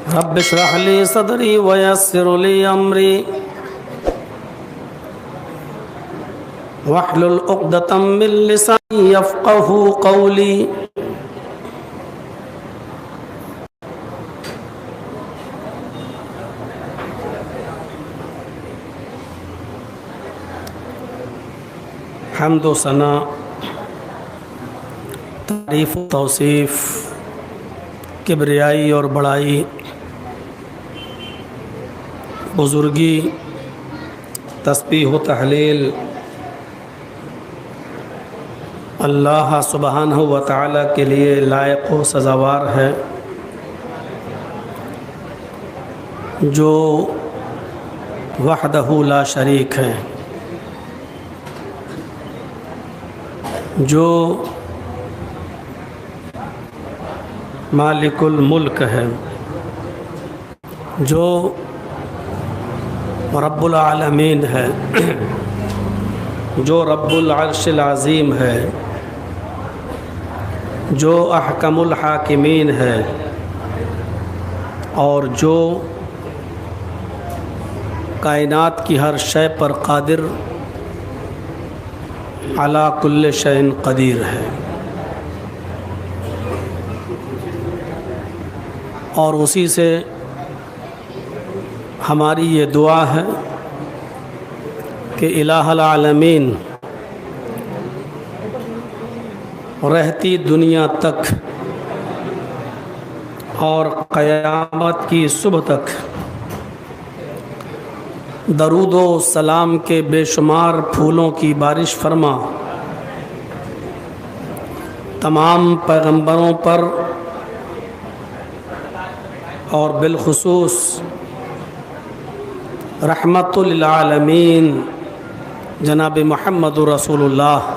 رب اشرح لي صدري ويسر لي أمري واحلل عقدة من لساني يفقهوا قولي. حمد و ثنا، تعریف و توصیف، کبریائی اور بڑائی، بزرگی، تسبیح و تحلیل اللہ سبحانہ و تعالی کے لیے لائق و سزاوار ہے، جو وحدہ لا شریک ہے، جو مالک الملک ہے، جو رب العالمین ہے، جو رب العرش العظیم ہے، جو احکم الحاکمین ہے، اور جو کائنات کی ہر شے پر قادر، علی کل شیء قدیر ہے. اور اسی سے ہماری یہ دعا ہے کہ الہ العالمین رہتی دنیا تک اور قیامت کی صبح تک درود و سلام کے بے شمار پھولوں کی بارش فرما، تمام پیغمبروں پر اور بالخصوص رحمت للعالمین جناب محمد رسول اللہ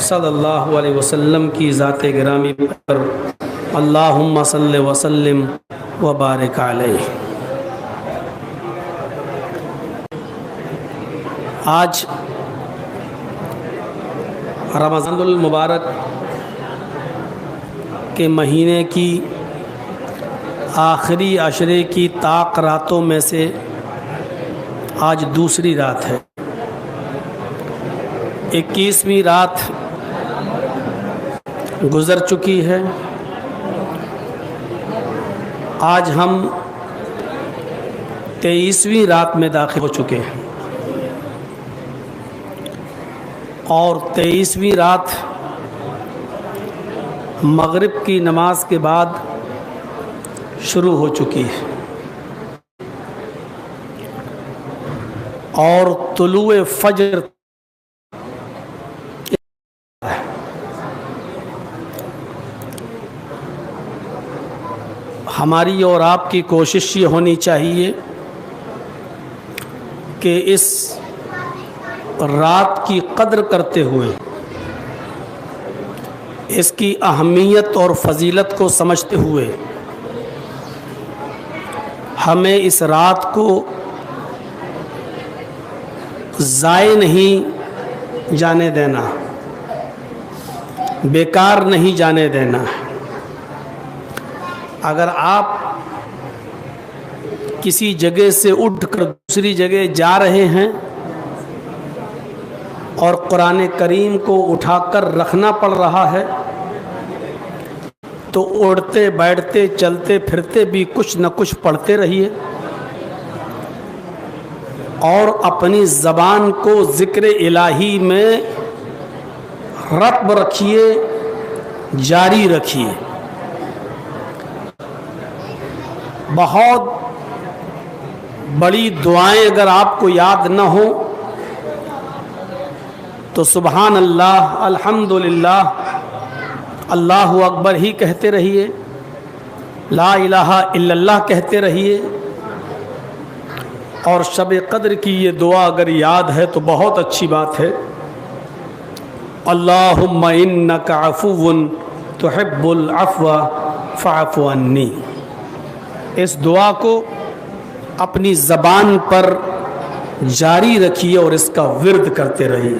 صلی اللہ علیہ وسلم کی ذات گرامی پر اللہم صلی وسلم وبارک علیہ. آج رمضان المبارک کے مہینے کی آخری عشرے کی طاق راتوں میں سے آج دوسری رات ہے. 21ویں رات گزر چکی ہے. آج ہم 23ویں رات میں داخل ہو چکے ہیں، اور 23ویں رات مغرب کی نماز کے بعد شروع ہو چکی ہے، اور طلوع فجر ہماری اور آپ کی کوشش یہ ہونی چاہیے کہ اس رات کی قدر کرتے ہوئے، اس کی اہمیت اور فضیلت کو سمجھتے ہوئے، ہمیں اس رات کو ضائع نہیں جانے دینا، بیکار نہیں جانے دینا. اگر آپ کسی جگہ سے اٹھ کر دوسری جگہ جا رہے ہیں اور قرآن کریم کو اٹھا کر رکھنا پڑ رہا ہے، تو اڑتے بیٹھتے چلتے پھرتے بھی کچھ نہ کچھ پڑھتے رہیے، اور اپنی زبان کو ذکر الہی میں رطب رکھیے، جاری رکھیے. بہت بڑی دعائیں اگر آپ کو یاد نہ ہوں تو سبحان اللہ، الحمدللہ، اللہ اکبر ہی کہتے رہیے، لا الہ الا اللہ کہتے رہیے. اور شب قدر کی یہ دعا اگر یاد ہے تو بہت اچھی بات ہے. اللہم انک عفو تحب العفو فاعف عنی. اس دعا کو اپنی زبان پر جاری رکھیے اور اس کا ورد کرتے رہیے.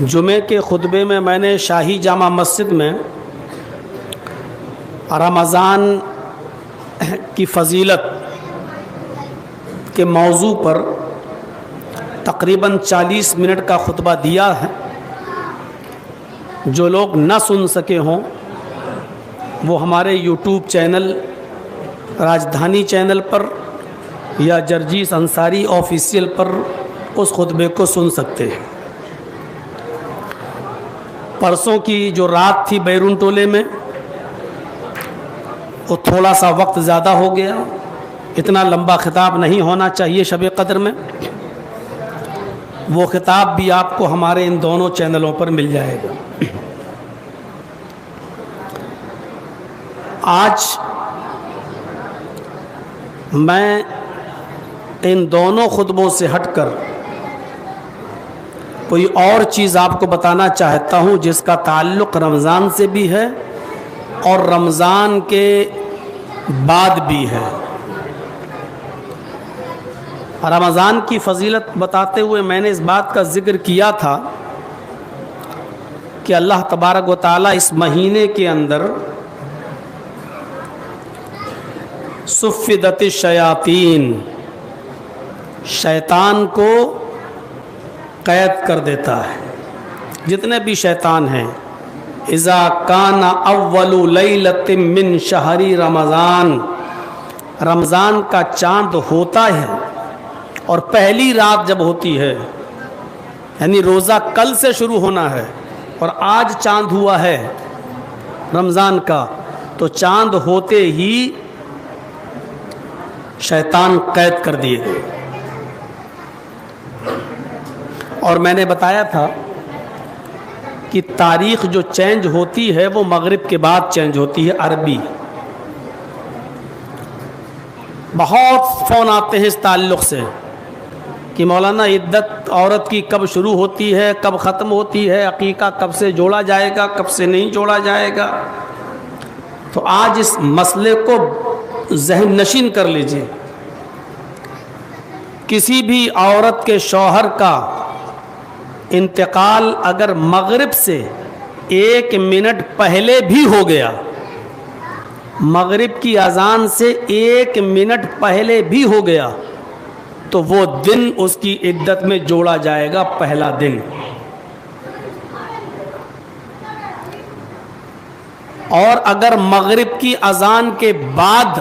جمعے کے خطبے میں نے شاہی جامع مسجد میں رمضان کی فضیلت کے موضوع پر تقریباً 40 منٹ کا خطبہ دیا ہے. جو لوگ نہ سن سکے ہوں وہ ہمارے یوٹیوب چینل راجدھانی چینل پر یا جرجیس انصاری آفیشیل پر اس خطبے کو سن سکتے ہیں. پرسوں کی جو رات تھی بیرون ٹولے میں وہ تھوڑا سا وقت زیادہ ہو گیا. اتنا لمبا خطاب نہیں ہونا چاہیے شب قدر میں. وہ خطاب بھی آپ کو ہمارے ان دونوں چینلوں پر مل جائے گا. آج میں ان دونوں خطبوں سے ہٹ کر کوئی اور چیز آپ کو بتانا چاہتا ہوں جس کا تعلق رمضان سے بھی ہے اور رمضان کے بعد بھی ہے. رمضان کی فضیلت بتاتے ہوئے میں نے اس بات کا ذکر کیا تھا کہ اللہ تبارک و تعالیٰ اس مہینے کے اندر صفدت الشیاطین شیطان کو قید کر دیتا ہے. جتنے بھی شیطان ہیں اذا کان اول لیلۃ من شہر رمضان، رمضان کا چاند ہوتا ہے اور پہلی رات جب ہوتی ہے یعنی روزہ کل سے شروع ہونا ہے اور آج چاند ہوا ہے رمضان کا، تو چاند ہوتے ہی شیطان قید کر دیے گئے. اور میں نے بتایا تھا کہ تاریخ جو چینج ہوتی ہے وہ مغرب کے بعد چینج ہوتی ہے عربی. بہت فون آتے ہیں اس تعلق سے کہ مولانا عدت عورت کی کب شروع ہوتی ہے کب ختم ہوتی ہے، عقیقہ کب سے جوڑا جائے گا کب سے نہیں جوڑا جائے گا. تو آج اس مسئلے کو ذہن نشین کر لیجئے. کسی بھی عورت کے شوہر کا انتقال اگر مغرب سے 1 منٹ پہلے بھی ہو گیا، مغرب کی اذان سے 1 منٹ پہلے بھی ہو گیا، تو وہ دن اس کی عدت میں جوڑا جائے گا پہلا دن. اور اگر مغرب کی اذان کے بعد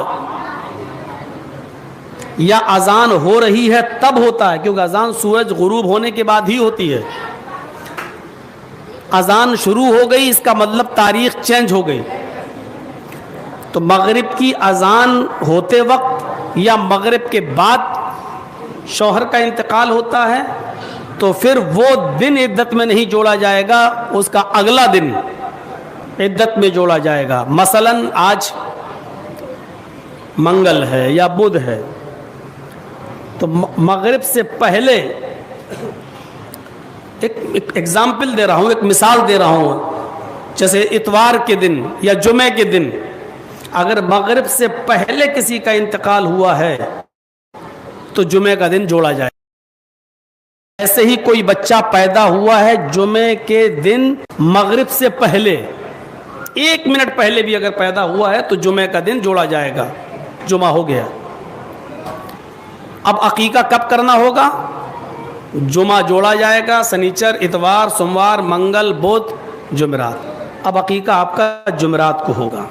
یا اذان ہو رہی ہے تب ہوتا ہے، کیونکہ اذان سورج غروب ہونے کے بعد ہی ہوتی ہے. اذان شروع ہو گئی اس کا مطلب تاریخ چینج ہو گئی. تو مغرب کی اذان ہوتے وقت یا مغرب کے بعد شوہر کا انتقال ہوتا ہے تو پھر وہ دن عدت میں نہیں جوڑا جائے گا، اس کا اگلا دن عدت میں جوڑا جائے گا. مثلا آج منگل ہے یا بدھ ہے تو مغرب سے پہلے ایک ایگزامپل دے رہا ہوں، ایک مثال دے رہا ہوں، جیسے اتوار کے دن یا جمعے کے دن اگر مغرب سے پہلے کسی کا انتقال ہوا ہے تو جمعے کا دن جوڑا جائے. ایسے ہی کوئی بچہ پیدا ہوا ہے جمعے کے دن مغرب سے پہلے 1 منٹ پہلے بھی اگر پیدا ہوا ہے تو جمعے کا دن جوڑا جائے گا، جمعہ ہو گیا. اب عقیقہ کب کرنا ہوگا؟ جمعہ جوڑا جائے گا، سنیچر اتوار سوموار منگل بدھ جمعرات. اب عقیقہ آپ کا جمعرات کو ہوگا.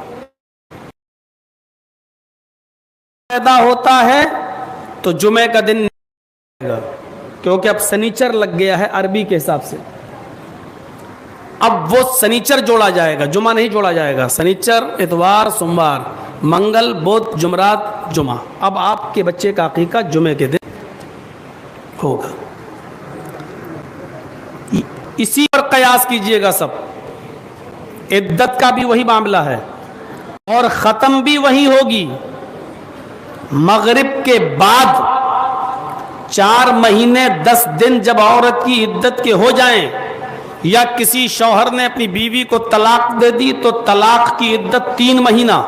پیدا ہوتا ہے تو جمعے کا دن کیونکہ اب سنیچر لگ گیا ہے عربی کے حساب سے. اب وہ سنیچر جوڑا جائے گا، جمعہ نہیں جوڑا جائے گا. سنیچر اتوار سوموار منگل بدھ جمعرات جمعہ. اب آپ کے بچے کا عقیقہ جمعے کے دن ہوگا. اسی پر قیاس کیجئے گا سب. عدت کا بھی وہی معاملہ ہے اور ختم بھی وہی ہوگی. مغرب کے بعد 4 مہینے 10 دن جب عورت کی عدت کے ہو جائیں یا کسی شوہر نے اپنی بیوی کو طلاق دے دی تو طلاق کی عدت 3 مہینہ،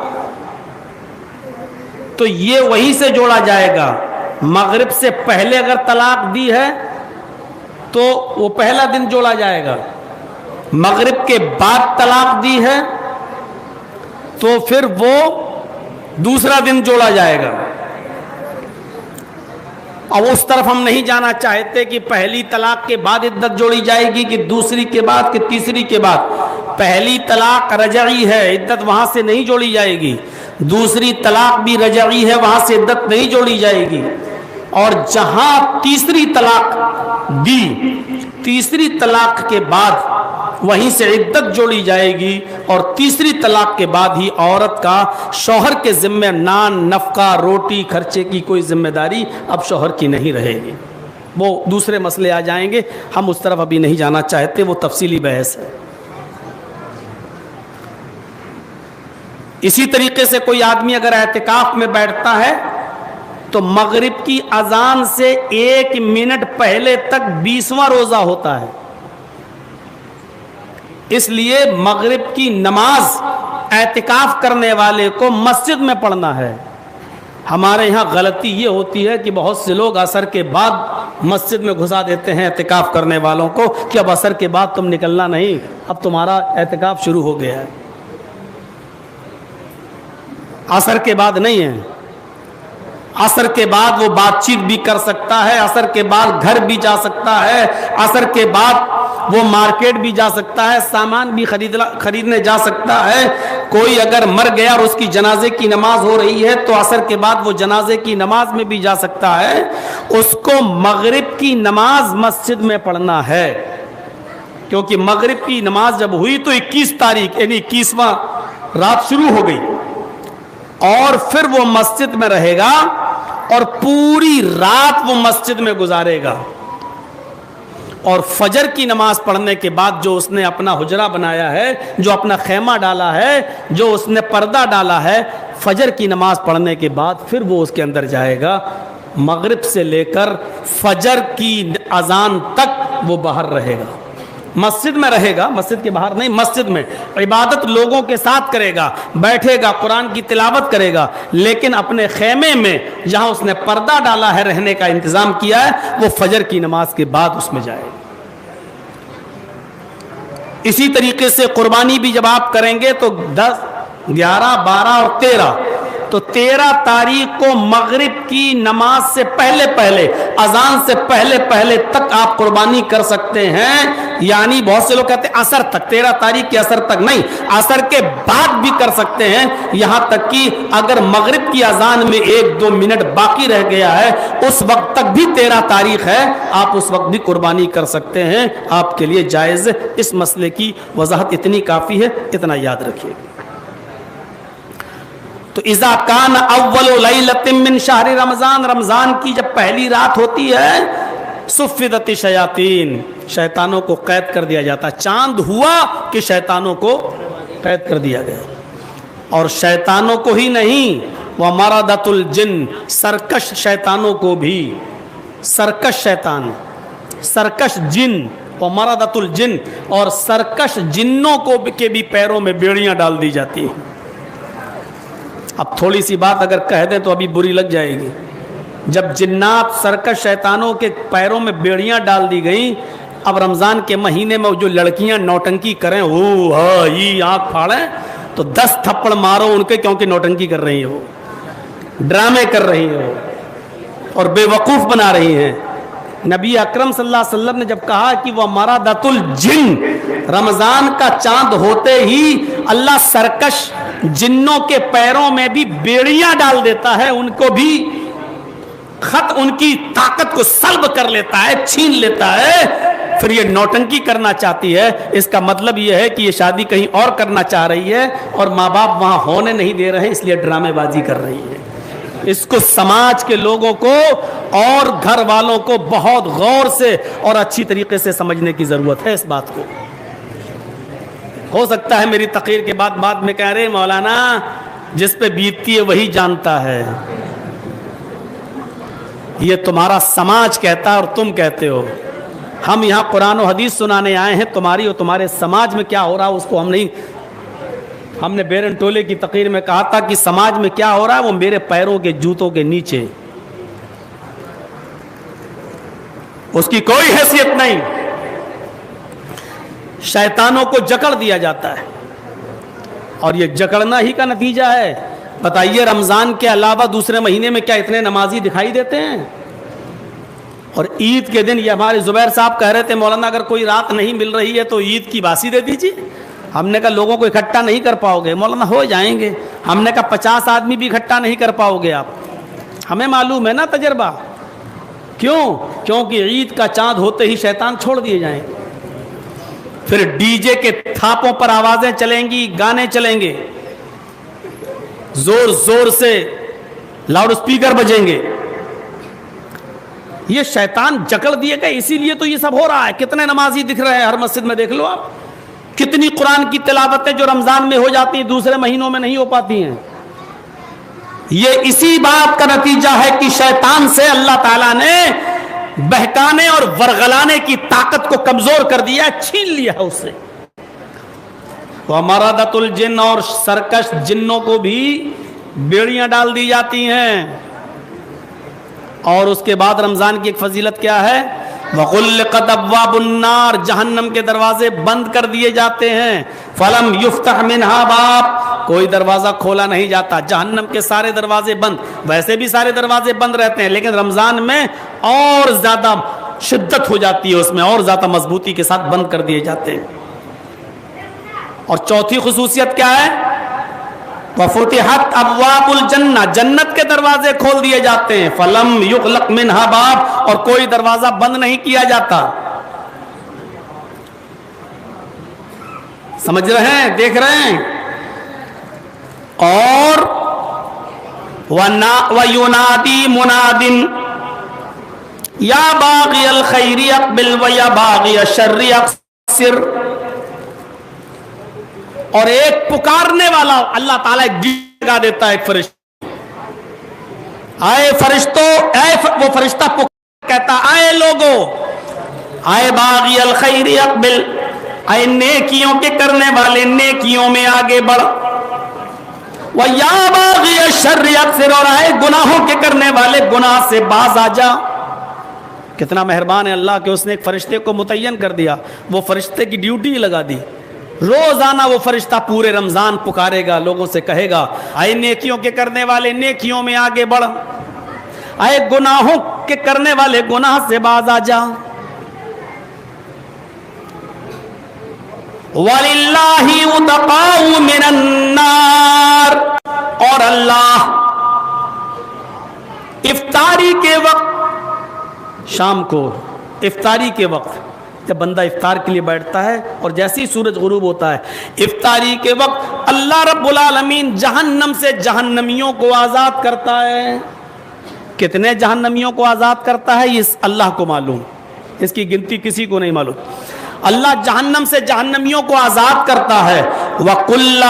تو یہ وہی سے جوڑا جائے گا. مغرب سے پہلے اگر طلاق دی ہے تو وہ پہلا دن جوڑا جائے گا. مغرب کے بعد طلاق دی ہے تو پھر وہ دوسرا دن جوڑا جائے گا. اب اس طرف ہم نہیں جانا چاہتے کہ پہلی طلاق کے بعد عدت جوڑی جائے گی کہ دوسری کے بعد کہ تیسری کے بعد. پہلی طلاق رجعی ہے, عدت وہاں سے نہیں جوڑی جائے گی. دوسری طلاق بھی رجعی ہے, وہاں سے عدت نہیں جوڑی جائے گی. اور جہاں تیسری طلاق دی, تیسری طلاق کے بعد وہیں سے عدت جوڑی جائے گی. اور تیسری طلاق کے بعد ہی عورت کا شوہر کے ذمہ نان, نفقہ, روٹی خرچے کی کوئی ذمہ داری اب شوہر کی نہیں رہے گی. وہ دوسرے مسئلے آ جائیں گے, ہم اس طرف ابھی نہیں جانا چاہتے, وہ تفصیلی بحث ہے. اسی طریقے سے کوئی آدمی اگر اعتکاف میں بیٹھتا ہے تو مغرب کی اذان سے 1 منٹ پہلے تک 20واں روزہ ہوتا ہے. اس لیے مغرب کی نماز اعتکاف کرنے والے کو مسجد میں پڑھنا ہے. ہمارے یہاں غلطی یہ ہوتی ہے کہ بہت سے لوگ عصر کے بعد مسجد میں گھسا دیتے ہیں اعتکاف کرنے والوں کو کہ اب عصر کے بعد تم نکلنا نہیں, اب تمہارا اعتکاف شروع ہو گیا ہے. عصر کے بعد نہیں ہے. عصر کے بعد وہ بات چیت بھی کر سکتا ہے, عصر کے بعد گھر بھی جا سکتا ہے, عصر کے بعد وہ مارکیٹ بھی جا سکتا ہے, سامان بھی خریدنے جا سکتا ہے. کوئی اگر مر گیا اور اس کی جنازے کی نماز ہو رہی ہے تو عصر کے بعد وہ جنازے کی نماز میں بھی جا سکتا ہے. اس کو مغرب کی نماز مسجد میں پڑھنا ہے, کیونکہ مغرب کی نماز جب ہوئی تو 21 تاریخ یعنی 21واں رات شروع ہو گئی, اور پھر وہ مسجد میں رہے گا اور پوری رات وہ مسجد میں گزارے گا. اور فجر کی نماز پڑھنے کے بعد جو اس نے اپنا حجرہ بنایا ہے, جو اپنا خیمہ ڈالا ہے, جو اس نے پردہ ڈالا ہے, فجر کی نماز پڑھنے کے بعد پھر وہ اس کے اندر جائے گا. مغرب سے لے کر فجر کی اذان تک وہ باہر رہے گا, مسجد میں رہے گا, مسجد کے باہر نہیں, مسجد میں عبادت لوگوں کے ساتھ کرے گا, بیٹھے گا, قرآن کی تلاوت کرے گا, لیکن اپنے خیمے میں جہاں اس نے پردہ ڈالا ہے, رہنے کا انتظام کیا ہے, وہ فجر کی نماز کے بعد اس میں جائے گا. اسی طریقے سے قربانی بھی جب آپ کریں گے تو 10, 11, 12 اور 13, تو 13 تاریخ کو مغرب کی نماز سے پہلے پہلے, اذان سے پہلے پہلے تک آپ قربانی کر سکتے ہیں. یعنی بہت سے لوگ کہتے ہیں عصر تک, 13 تاریخ کے عصر تک نہیں, عصر کے بعد بھی کر سکتے ہیں. یہاں تک کہ اگر مغرب کی اذان میں 1-2 منٹ باقی رہ گیا ہے, اس وقت تک بھی 13 تاریخ ہے, آپ اس وقت بھی قربانی کر سکتے ہیں, آپ کے لیے جائز. اس مسئلے کی وضاحت اتنی کافی ہے, اتنا یاد رکھیے. تو اذا کان اول لیلۃ من شہر رمضان, رمضان کی جب پہلی رات ہوتی ہے, صفدت الشیاطین, شیطانوں کو قید کر دیا جاتا. چاند ہوا کہ شیطانوں کو قید کر دیا گیا. اور شیطانوں کو ہی نہیں, ومردۃ الجن, سرکش شیطانوں کو بھی, سرکش شیطان, سرکش جن, ومردۃ الجن, اور سرکش جنوں کو کے بھی پیروں میں بیڑیاں ڈال دی جاتی ہیں. اب تھوڑی سی بات اگر کہہ دیں تو ابھی بری لگ جائے گی. جب جنات سرکش شیطانوں کے پیروں میں بیڑیاں ڈال دی گئیں, اب رمضان کے مہینے میں جو لڑکیاں نوٹنکی کریں, او ہاں یہ آنکھ پھاڑیں, تو 10 تھپڑ مارو ان کے, کیونکہ نوٹنکی کر رہی ہیں, وہ ڈرامے کر رہی ہیں, وہ اور بے وقوف بنا رہی ہیں. نبی اکرم صلی اللہ علیہ وسلم نے جب کہا کہ وہ مرادۃ الجن, رمضان کا چاند ہوتے ہی اللہ سرکش جنوں کے پیروں میں بھی بیڑیاں ڈال دیتا ہے, ان کو بھی خط, ان کی طاقت کو سلب کر لیتا ہے, چھین لیتا ہے. پھر یہ نوٹنکی کرنا چاہتی ہے. اس کا مطلب یہ ہے کہ یہ شادی کہیں اور کرنا چاہ رہی ہے اور ماں باپ وہاں ہونے نہیں دے رہے ہیں, اس لیے ڈرامے بازی کر رہی ہے. اس کو سماج کے لوگوں کو اور گھر والوں کو بہت غور سے اور اچھی طریقے سے سمجھنے کی ضرورت ہے. اس بات کو ہو سکتا ہے میری تقریر کے بعد میں کہہ رہے مولانا جس پہ بیتتی ہے وہی جانتا ہے, یہ تمہارا سماج کہتا ہے اور تم کہتے ہو. ہم یہاں قرآن و حدیث سنانے آئے ہیں, تمہاری اور تمہارے سماج میں کیا ہو رہا ہے اس کو ہم نہیں. ہم نے بیرن ٹولے کی تقریر میں کہا تھا کہ سماج میں کیا ہو رہا ہے وہ میرے پیروں کے جوتوں کے نیچے, اس کی کوئی حیثیت نہیں. شیطانوں کو جکڑ دیا جاتا ہے, اور یہ جکڑنا ہی کا نتیجہ ہے. بتائیے رمضان کے علاوہ دوسرے مہینے میں کیا اتنے نمازی دکھائی دیتے ہیں؟ اور عید کے دن یہ ہمارے زبیر صاحب کہہ رہے تھے مولانا اگر کوئی رات نہیں مل رہی ہے تو عید کی باسی دے دیجیے. ہم نے کہا لوگوں کو اکٹھا نہیں کر پاؤ گے. مولانا ہو جائیں گے. ہم نے کہا 50 آدمی بھی اکٹھا نہیں کر پاؤ گے آپ. ہمیں معلوم ہے نا تجربہ. کیوں؟ کیونکہ عید کا چاند ہوتے ہی شیطان چھوڑ دیے جائیں گے. پھر ڈی جے کے تھاپوں پر آوازیں چلیں گی, گانے چلیں گے, زور زور سے لاؤڈ اسپیکر بجیں گے. یہ شیطان جکڑ دیے گا. اسی لیے تو یہ سب ہو رہا ہے. کتنے نمازی دکھ رہے ہیں ہر مسجد میں, دیکھ لو آپ. کتنی قرآن کی تلاوتیں جو رمضان میں ہو جاتی ہیں دوسرے مہینوں میں نہیں ہو پاتی ہیں. یہ اسی بات کا نتیجہ ہے کہ شیطان سے اللہ تعالیٰ نے بہکانے اور ورغلانے کی طاقت کو کمزور کر دیا, چھین لیا ہے اس سے. وَمَرَدَتُ الْجِنِّ, اور سرکش جنوں کو بھی بیڑیاں ڈال دی جاتی ہیں. اور اس کے بعد رمضان کی ایک فضیلت کیا ہے؟ وَغُلِّقَتْ أَبْوَابُ النَّارِ, جہنم کے دروازے بند کر دیے جاتے ہیں. فَلَمْ يُفْتَحْ مِنْهَا بَابٌ, کوئی دروازہ کھولا نہیں جاتا. جہنم کے سارے دروازے بند. ویسے بھی سارے دروازے بند رہتے ہیں لیکن رمضان میں اور زیادہ شدت ہو جاتی ہے, اس میں اور زیادہ مضبوطی کے ساتھ بند کر دیے جاتے ہیں. اور چوتھی خصوصیت کیا ہے؟ وَفُتِحَتْ أَبْوَابُ الْجَنَّةِ, جنت کے دروازے کھول دیے جاتے ہیں. فَلَمْ يُغْلَقْ مِنْهَا بَابٌ, اور کوئی دروازہ بند نہیں کیا جاتا. سمجھ رہے ہیں, دیکھ رہے ہیں. اور وَيُنَادِي مُنَادٍ يَا بَاغِيَ الْخَيْرِ أَقْبِلْ وَيَا بَاغِيَ الشَّرِّ أَقْصِرْ, اور ایک پکارنے والا اللہ تعالیٰ ایک گیت لگا دیتا ہے. ایک فرشتہ, آئے فرشتوں, وہ فرشتہ کہتا آئے لوگو, آئے باغی الخیر اقبل, آئے نیکیوں کے کرنے والے نیکیوں میں آگے بڑھ. وَيَا بَاغِيَ الشَّرِّ أَقْصِرْ, اور آئے گناہوں کے کرنے والے گناہ سے باز آ جا. کتنا مہربان ہے اللہ کہ اس نے ایک فرشتے کو متعین کر دیا. وہ فرشتے کی ڈیوٹی لگا دی. روزانہ وہ فرشتہ پورے رمضان پکارے گا, لوگوں سے کہے گا آئے نیکیوں کے کرنے والے نیکیوں میں آگے بڑھ, آئے گناہوں کے کرنے والے گناہ سے باز آ جا. وَلِلَّهِ عُتَقَاءُ مِنَ النَّارِ, اور اللہ افطاری کے وقت, شام کو افطاری کے وقت جب بندہ افطار کے لیے بیٹھتا ہے اور جیسے ہی سورج غروب ہوتا ہے افطاری کے وقت اللہ رب العالمین جہنم سے جہنمیوں کو آزاد کرتا ہے. کتنے جہنمیوں کو آزاد کرتا ہے یہ اللہ کو معلوم, اس کی گنتی کسی کو نہیں معلوم. اللہ جہنم سے جہنمیوں کو آزاد کرتا ہے. وَقُلَّ,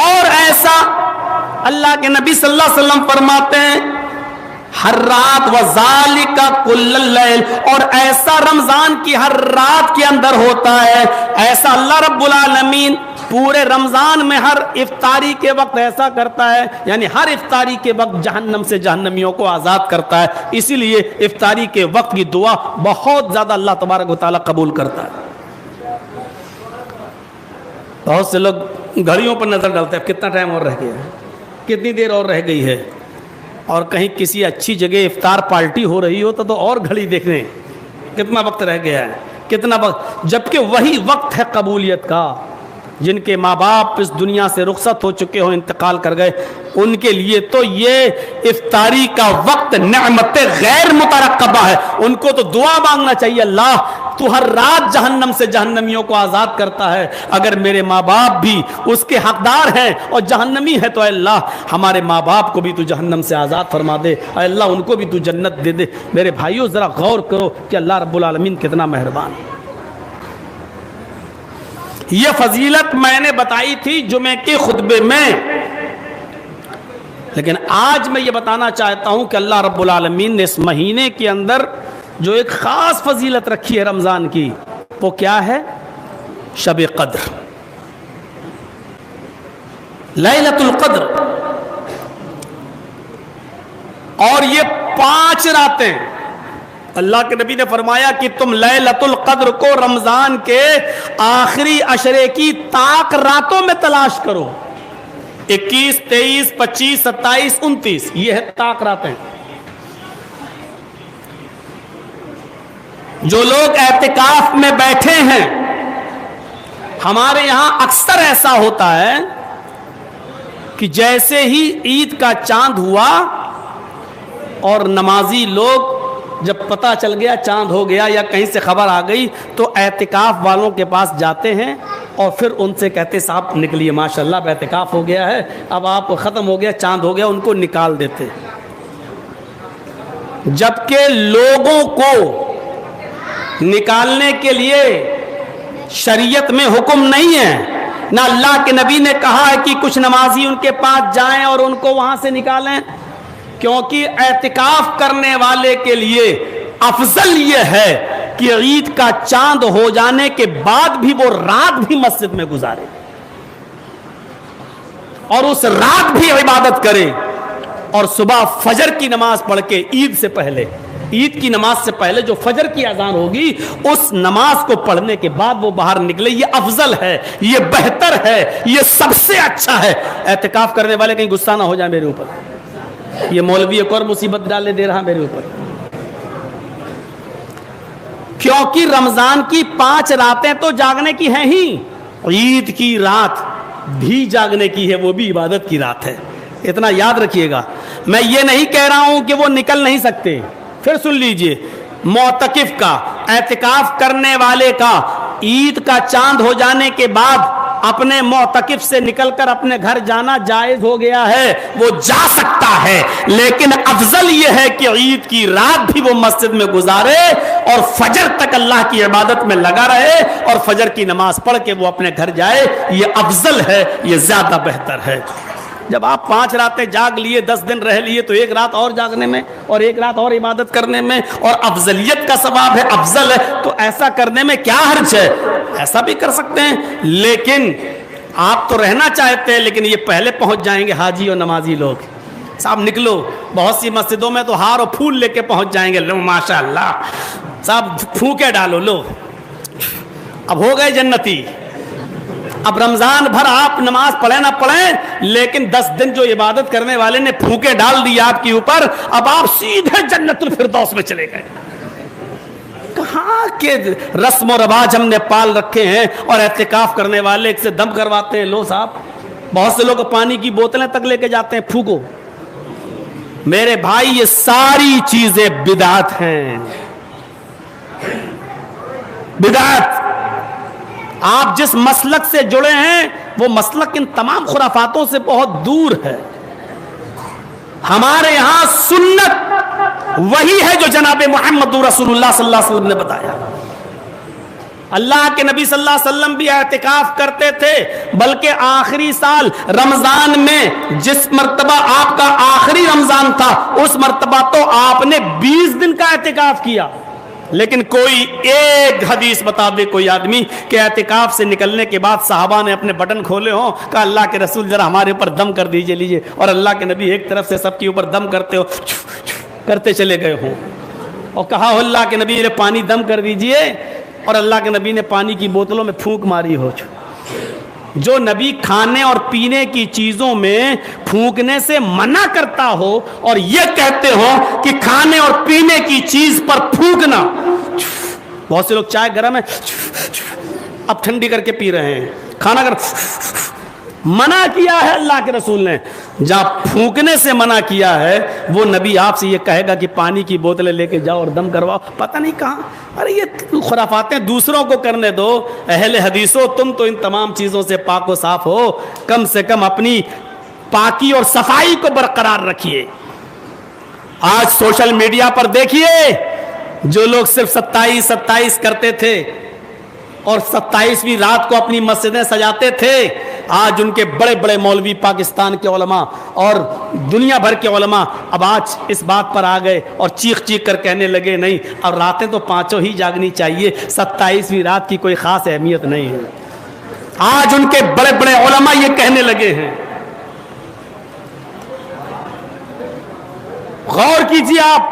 اور ایسا اللہ کے نبی صلی اللہ علیہ وسلم فرماتے ہیں ہر رات, وَذَلِكَ كُلَّ اللَّيْلِ, اور ایسا رمضان کی ہر رات کے اندر ہوتا ہے. ایسا اللہ رب العالمین پورے رمضان میں ہر افطاری کے وقت ایسا کرتا ہے, یعنی ہر افطاری کے وقت جہنم سے جہنمیوں کو آزاد کرتا ہے. اسی لیے افطاری کے وقت کی دعا بہت زیادہ اللہ تبارک و تعالیٰ قبول کرتا ہے. بہت سے لوگ گھڑیوں پر نظر ڈالتے ہیں کتنا ٹائم اور رہ گیا ہے, کتنی دیر اور رہ گئی ہے, اور کہیں کسی اچھی جگہ افطار پارٹی ہو رہی ہو تو اور گھڑی دیکھ رہے ہیں کتنا وقت رہ گیا ہے, کتنا وقت, جبکہ وہی وقت ہے قبولیت کا. جن کے ماں باپ اس دنیا سے رخصت ہو چکے ہو, انتقال کر گئے, ان کے لیے تو یہ افطاری کا وقت نعمت غیر مترقبہ ہے. ان کو تو دعا مانگنا چاہیے, اللہ تو ہر رات جہنم سے جہنمیوں کو آزاد کرتا ہے, اگر میرے ماں باپ بھی اس کے حقدار ہیں اور جہنمی ہے تو اے اللہ ہمارے ماں باپ کو بھی تو جہنم سے آزاد فرما دے, اے اللہ ان کو بھی تو جنت دے دے. میرے بھائیوں ذرا غور کرو کہ اللہ رب العالمین کتنا مہربان ہے. یہ فضیلت میں نے بتائی تھی جمعے کے خطبے میں, لیکن آج میں یہ بتانا چاہتا ہوں کہ اللہ رب العالمین نے اس مہینے کے اندر جو ایک خاص فضیلت رکھی ہے رمضان کی, وہ کیا ہے؟ شب قدر, لیلۃ القدر. اور یہ 5 راتیں اللہ کے نبی نے فرمایا کہ تم لیلۃ القدر کو رمضان کے آخری عشرے کی طاق راتوں میں تلاش کرو. 21, 23, 25, 27, 29 یہ ہے طاق راتیں. جو لوگ اعتکاف میں بیٹھے ہیں، ہمارے یہاں اکثر ایسا ہوتا ہے کہ جیسے ہی عید کا چاند ہوا اور نمازی لوگ جب پتہ چل گیا چاند ہو گیا یا کہیں سے خبر آ گئی تو اعتکاف والوں کے پاس جاتے ہیں اور پھر ان سے کہتے صاحب نکلیے، ماشاءاللہ اب اعتکاف ہو گیا ہے، اب آپ ختم ہو گیا، چاند ہو گیا، ان کو نکال دیتے. جبکہ لوگوں کو نکالنے کے لیے شریعت میں حکم نہیں ہے، نہ اللہ کے نبی نے کہا ہے کہ کچھ نمازی ان کے پاس جائیں اور ان کو وہاں سے نکالیں، کیونکہ اعتکاف کرنے والے کے لیے افضل یہ ہے کہ عید کا چاند ہو جانے کے بعد بھی وہ رات بھی مسجد میں گزارے اور اس رات بھی عبادت کرے، اور صبح فجر کی نماز پڑھ کے عید سے پہلے، عید کی نماز سے پہلے جو فجر کی اذان ہوگی اس نماز کو پڑھنے کے بعد وہ باہر نکلے. یہ افضل ہے، یہ بہتر ہے، یہ سب سے اچھا ہے. اعتکاف کرنے والے کہیں غصہ نہ ہو جائے میرے اوپر، یہ مولوی ایک اور مصیبت ڈالنے دے رہا میرے اوپر. کیونکہ رمضان کی 5 راتیں تو جاگنے کی ہیں ہی، عید کی رات بھی جاگنے کی ہے، وہ بھی عبادت کی رات ہے. اتنا یاد رکھیے گا. میں یہ نہیں کہہ رہا ہوں کہ وہ نکل نہیں سکتے. پھر سن لیجئے، معتکف کا، اعتکاف کرنے والے کا عید کا چاند ہو جانے کے بعد اپنے معتکف سے نکل کر اپنے گھر جانا جائز ہو گیا ہے، وہ جا سکتا ہے، لیکن افضل یہ ہے کہ عید کی رات بھی وہ مسجد میں گزارے اور فجر تک اللہ کی عبادت میں لگا رہے اور فجر کی نماز پڑھ کے وہ اپنے گھر جائے. یہ افضل ہے، یہ زیادہ بہتر ہے. جب آپ 5 راتیں جاگ لیے، 10 دن رہ لیے، تو 1 رات اور جاگنے میں اور 1 رات اور عبادت کرنے میں اور افضلیت کا ثواب ہے، افضل ہے، تو ایسا کرنے میں کیا حرج ہے؟ ایسا بھی کر سکتے ہیں. لیکن آپ تو رہنا چاہتے ہیں، لیکن یہ پہلے پہنچ جائیں گے حاجی اور نمازی لوگ. صاحب نکلو، بہت سی مسجدوں میں تو ہار اور پھول لے کے پہنچ جائیں گے. لو ماشاءاللہ صاحب پھونکے ڈالو، لو اب ہو گئے جنتی. اب رمضان بھر آپ نماز پڑھیں نہ پڑھیں، لیکن 10 دن جو عبادت کرنے والے نے پھونکے ڈال دی آپ کے اوپر، اب آپ سیدھے جنت الفردوس میں چلے گئے. کہاں کے رسم و رواج ہم نے پال رکھے ہیں اور اعتکاف کرنے والے ایک سے دم کرواتے ہیں. لو صاحب، بہت سے لوگ پانی کی بوتلیں تک لے کے جاتے ہیں، پھونکو. میرے بھائی یہ ساری چیزیں بدعت ہیں، بدعت. آپ جس مسلک سے جڑے ہیں وہ مسلک ان تمام خرافاتوں سے بہت دور ہے. ہمارے یہاں سنت وہی ہے جو جناب محمد رسول اللہ صلی اللہ علیہ وسلم نے بتایا. اللہ کے نبی صلی اللہ علیہ وسلم بھی اعتکاف کرتے تھے، بلکہ آخری سال رمضان میں جس مرتبہ آپ کا آخری رمضان تھا اس مرتبہ تو آپ نے 20 دن کا اعتکاف کیا. لیکن کوئی ایک حدیث بتا دے کوئی آدمی کہ اعتکاف سے نکلنے کے بعد صحابہ نے اپنے بٹن کھولے ہوں، کہا اللہ کے رسول ذرا ہمارے اوپر دم کر دیجئے، لیجئے، اور اللہ کے نبی ایک طرف سے سب کے اوپر دم کرتے چلے گئے ہوں، اور کہا ہو اللہ کے نبی پانی دم کر دیجئے، اور اللہ کے نبی نے پانی کی بوتلوں میں پھونک ماری ہو. جو نبی کھانے اور پینے کی چیزوں میں پھونکنے سے منع کرتا ہو اور یہ کہتے ہو کہ کھانے اور پینے کی چیز پر پھونکنا. بہت سے لوگ چائے گرم ہے اب ٹھنڈی کر کے پی رہے ہیں، کھانا کر منع کیا ہے اللہ کے رسول نے. جہاں پھونکنے سے منع کیا ہے وہ نبی آپ سے یہ کہے گا کہ پانی کی بوتلیں لے کے جاؤ اور دم کرواؤ، پتہ نہیں کہاں. ارے یہ خرافاتیں دوسروں کو کرنے دو. اہل حدیثوں تم تو ان تمام چیزوں سے پاک و صاف ہو، کم سے کم اپنی پاکی اور صفائی کو برقرار رکھیے. آج سوشل میڈیا پر دیکھیے جو لوگ صرف 27 کرتے تھے اور 27ویں رات کو اپنی مسجدیں سجاتے تھے، آج ان کے بڑے بڑے مولوی پاکستان کے علماء اور دنیا بھر کے علماء اب آج اس بات پر آ گئے اور چیخ کر کہنے لگے نہیں اب راتیں تو 5 ہی جاگنی چاہیے، 27ویں رات کی کوئی خاص اہمیت نہیں ہے. آج ان کے بڑے بڑے علماء یہ کہنے لگے ہیں. غور کیجیے آپ،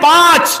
5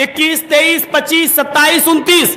21, 23, 25, 27, 29।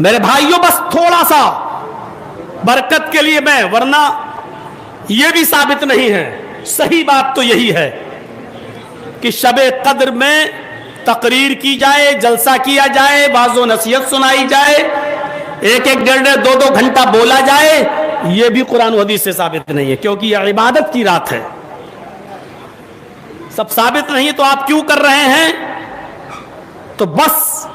میرے بھائیوں بس تھوڑا سا برکت کے لیے میں، ورنہ یہ بھی ثابت نہیں ہے. صحیح بات تو یہی ہے کہ شب قدر میں تقریر کی جائے، جلسہ کیا جائے، واعظ و نصیحت سنائی جائے، ایک ایک ڈیڑھ ڈیڑھ دو دو گھنٹہ بولا جائے. یہ بھی قرآن و حدیث سے ثابت نہیں ہے، کیونکہ یہ عبادت کی رات ہے. سب ثابت نہیں تو آپ کیوں کر رہے ہیں؟ تو بس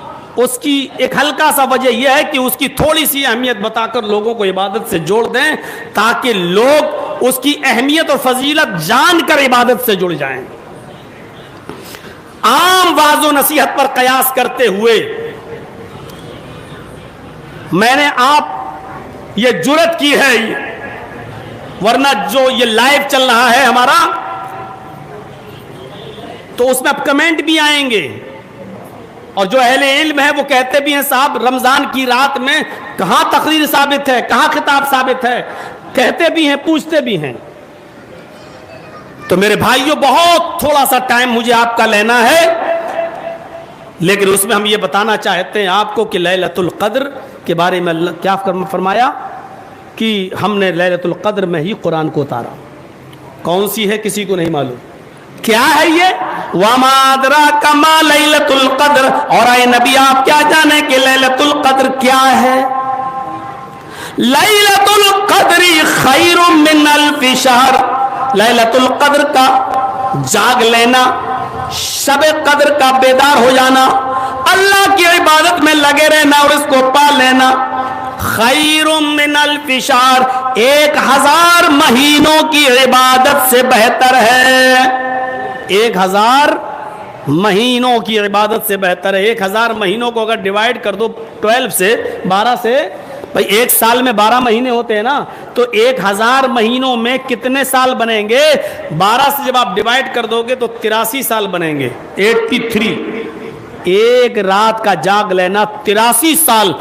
اس کی ایک ہلکا سا وجہ یہ ہے کہ اس کی تھوڑی سی اہمیت بتا کر لوگوں کو عبادت سے جوڑ دیں، تاکہ لوگ اس کی اہمیت اور فضیلت جان کر عبادت سے جڑ جائیں. عام واعظ و نصیحت پر قیاس کرتے ہوئے میں نے آپ یہ جرت کی ہے، ورنہ جو یہ لائیو چل رہا ہے ہمارا، تو اس میں اب کمنٹ بھی آئیں گے، اور جو اہل علم ہے وہ کہتے بھی ہیں صاحب رمضان کی رات میں کہاں تقریر ثابت ہے، کہاں خطاب ثابت ہے، کہتے بھی ہیں، پوچھتے بھی ہیں. تو میرے بھائیوں بہت تھوڑا سا ٹائم مجھے آپ کا لینا ہے، لیکن اس میں ہم یہ بتانا چاہتے ہیں آپ کو کہ لیلۃ القدر کے بارے میں اللہ کیا فرمایا کہ ہم نے لیلۃ القدر میں ہی قرآن کو اتارا. کون سی ہے کسی کو نہیں معلوم. کیا ہے یہ؟ وَمَا أَدْرَاكَ مَا لَيْلَةُ الْقَدْرِ، اور اے نبی آپ کیا جانیں کہ لیلۃ القدر کیا ہے؟ لیلۃ القدر خیر من الف شہر. لیلۃ القدر کا جاگ لینا، شب قدر کا بیدار ہو جانا، اللہ کی عبادت میں لگے رہنا اور اس کو پا لینا، خیر من الف شہر، 1000 مہینوں کی عبادت سے بہتر ہے. 1000 مہینوں کی عبادت سے بہتر ہے. 1000 مہینوں کو اگر ڈیوائیڈ کر دو 12 سے، 12 سے، بھئی ایک سال میں 12 مہینے ہوتے ہیں نا، تو 1000 مہینوں میں کتنے سال بنیں گے؟ 12 سے جب آپ ڈیوائیڈ کر دو گے تو 83 سال بنیں گے. 83. ایک رات کا جاگ لینا 83 سال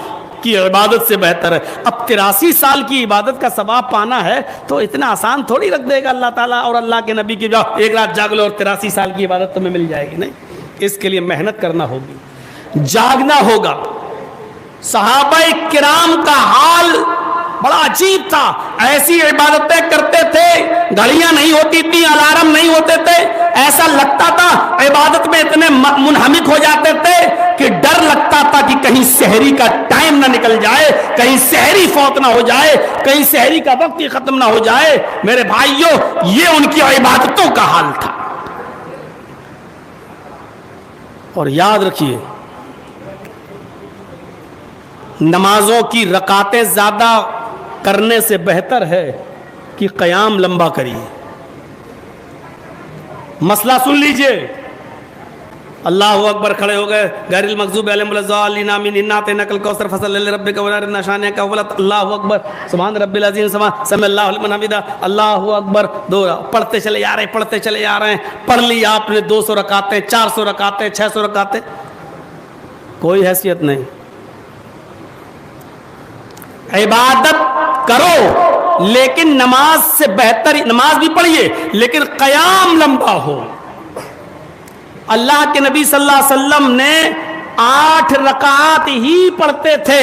کی عبادت سے بہتر ہے. اب 83 سال کی عبادت کا ثواب پانا ہے تو اتنا آسان تھوڑی رکھ دے گا اللہ تعالیٰ اور اللہ کے نبی کی، جاؤ ایک رات جاگ لو اور 83 سال کی عبادت تمہیں مل جائے گی. نہیں، اس کے لیے محنت کرنا ہوگی، جاگنا ہوگا. صحابہ کرام کا حال بڑا عجیب تھا. ایسی عبادتیں کرتے تھے، گھڑیاں نہیں ہوتی تھی، الارم نہیں ہوتے تھے، ایسا لگتا تھا عبادت میں اتنے منہمک ہو جاتے تھے کہ ڈر لگتا تھا کہ کہیں سحری کا ٹائم نہ نکل جائے، کہیں سحری فوت نہ ہو جائے، کہیں سحری کا وقت ہی ختم نہ ہو جائے. میرے بھائیوں یہ ان کی عبادتوں کا حال تھا. اور یاد رکھیے نمازوں کی رکعتیں زیادہ کرنے سے بہتر ہے کہ قیام لمبا کریے. مسئلہ سن لیجئے. اللہ اکبر، کھڑے ہو گئے، غیر المغضوب علیہم ولا الضالین آمین، انا اعطیناک الکوثر فصل لربک وانحر، ان شانئک هو الابتر. اللہ اکبر، سبحان رب العظیم، سمع اللہ لمن حمدہ، اللہ اکبر. دو پڑھتے چلے جا رہے ہیں، پڑھتے چلے جا رہے ہیں. پڑھ لی آپ نے 200 رکعتیں، 400 رکعتیں، 600 رکعتیں، کوئی حیثیت نہیں. عبادت کرو لیکن نماز سے بہتر، نماز بھی پڑھیے لیکن قیام لمبا ہو. اللہ کے نبی صلی اللہ علیہ وسلم نے 8 رکعات ہی پڑھتے تھے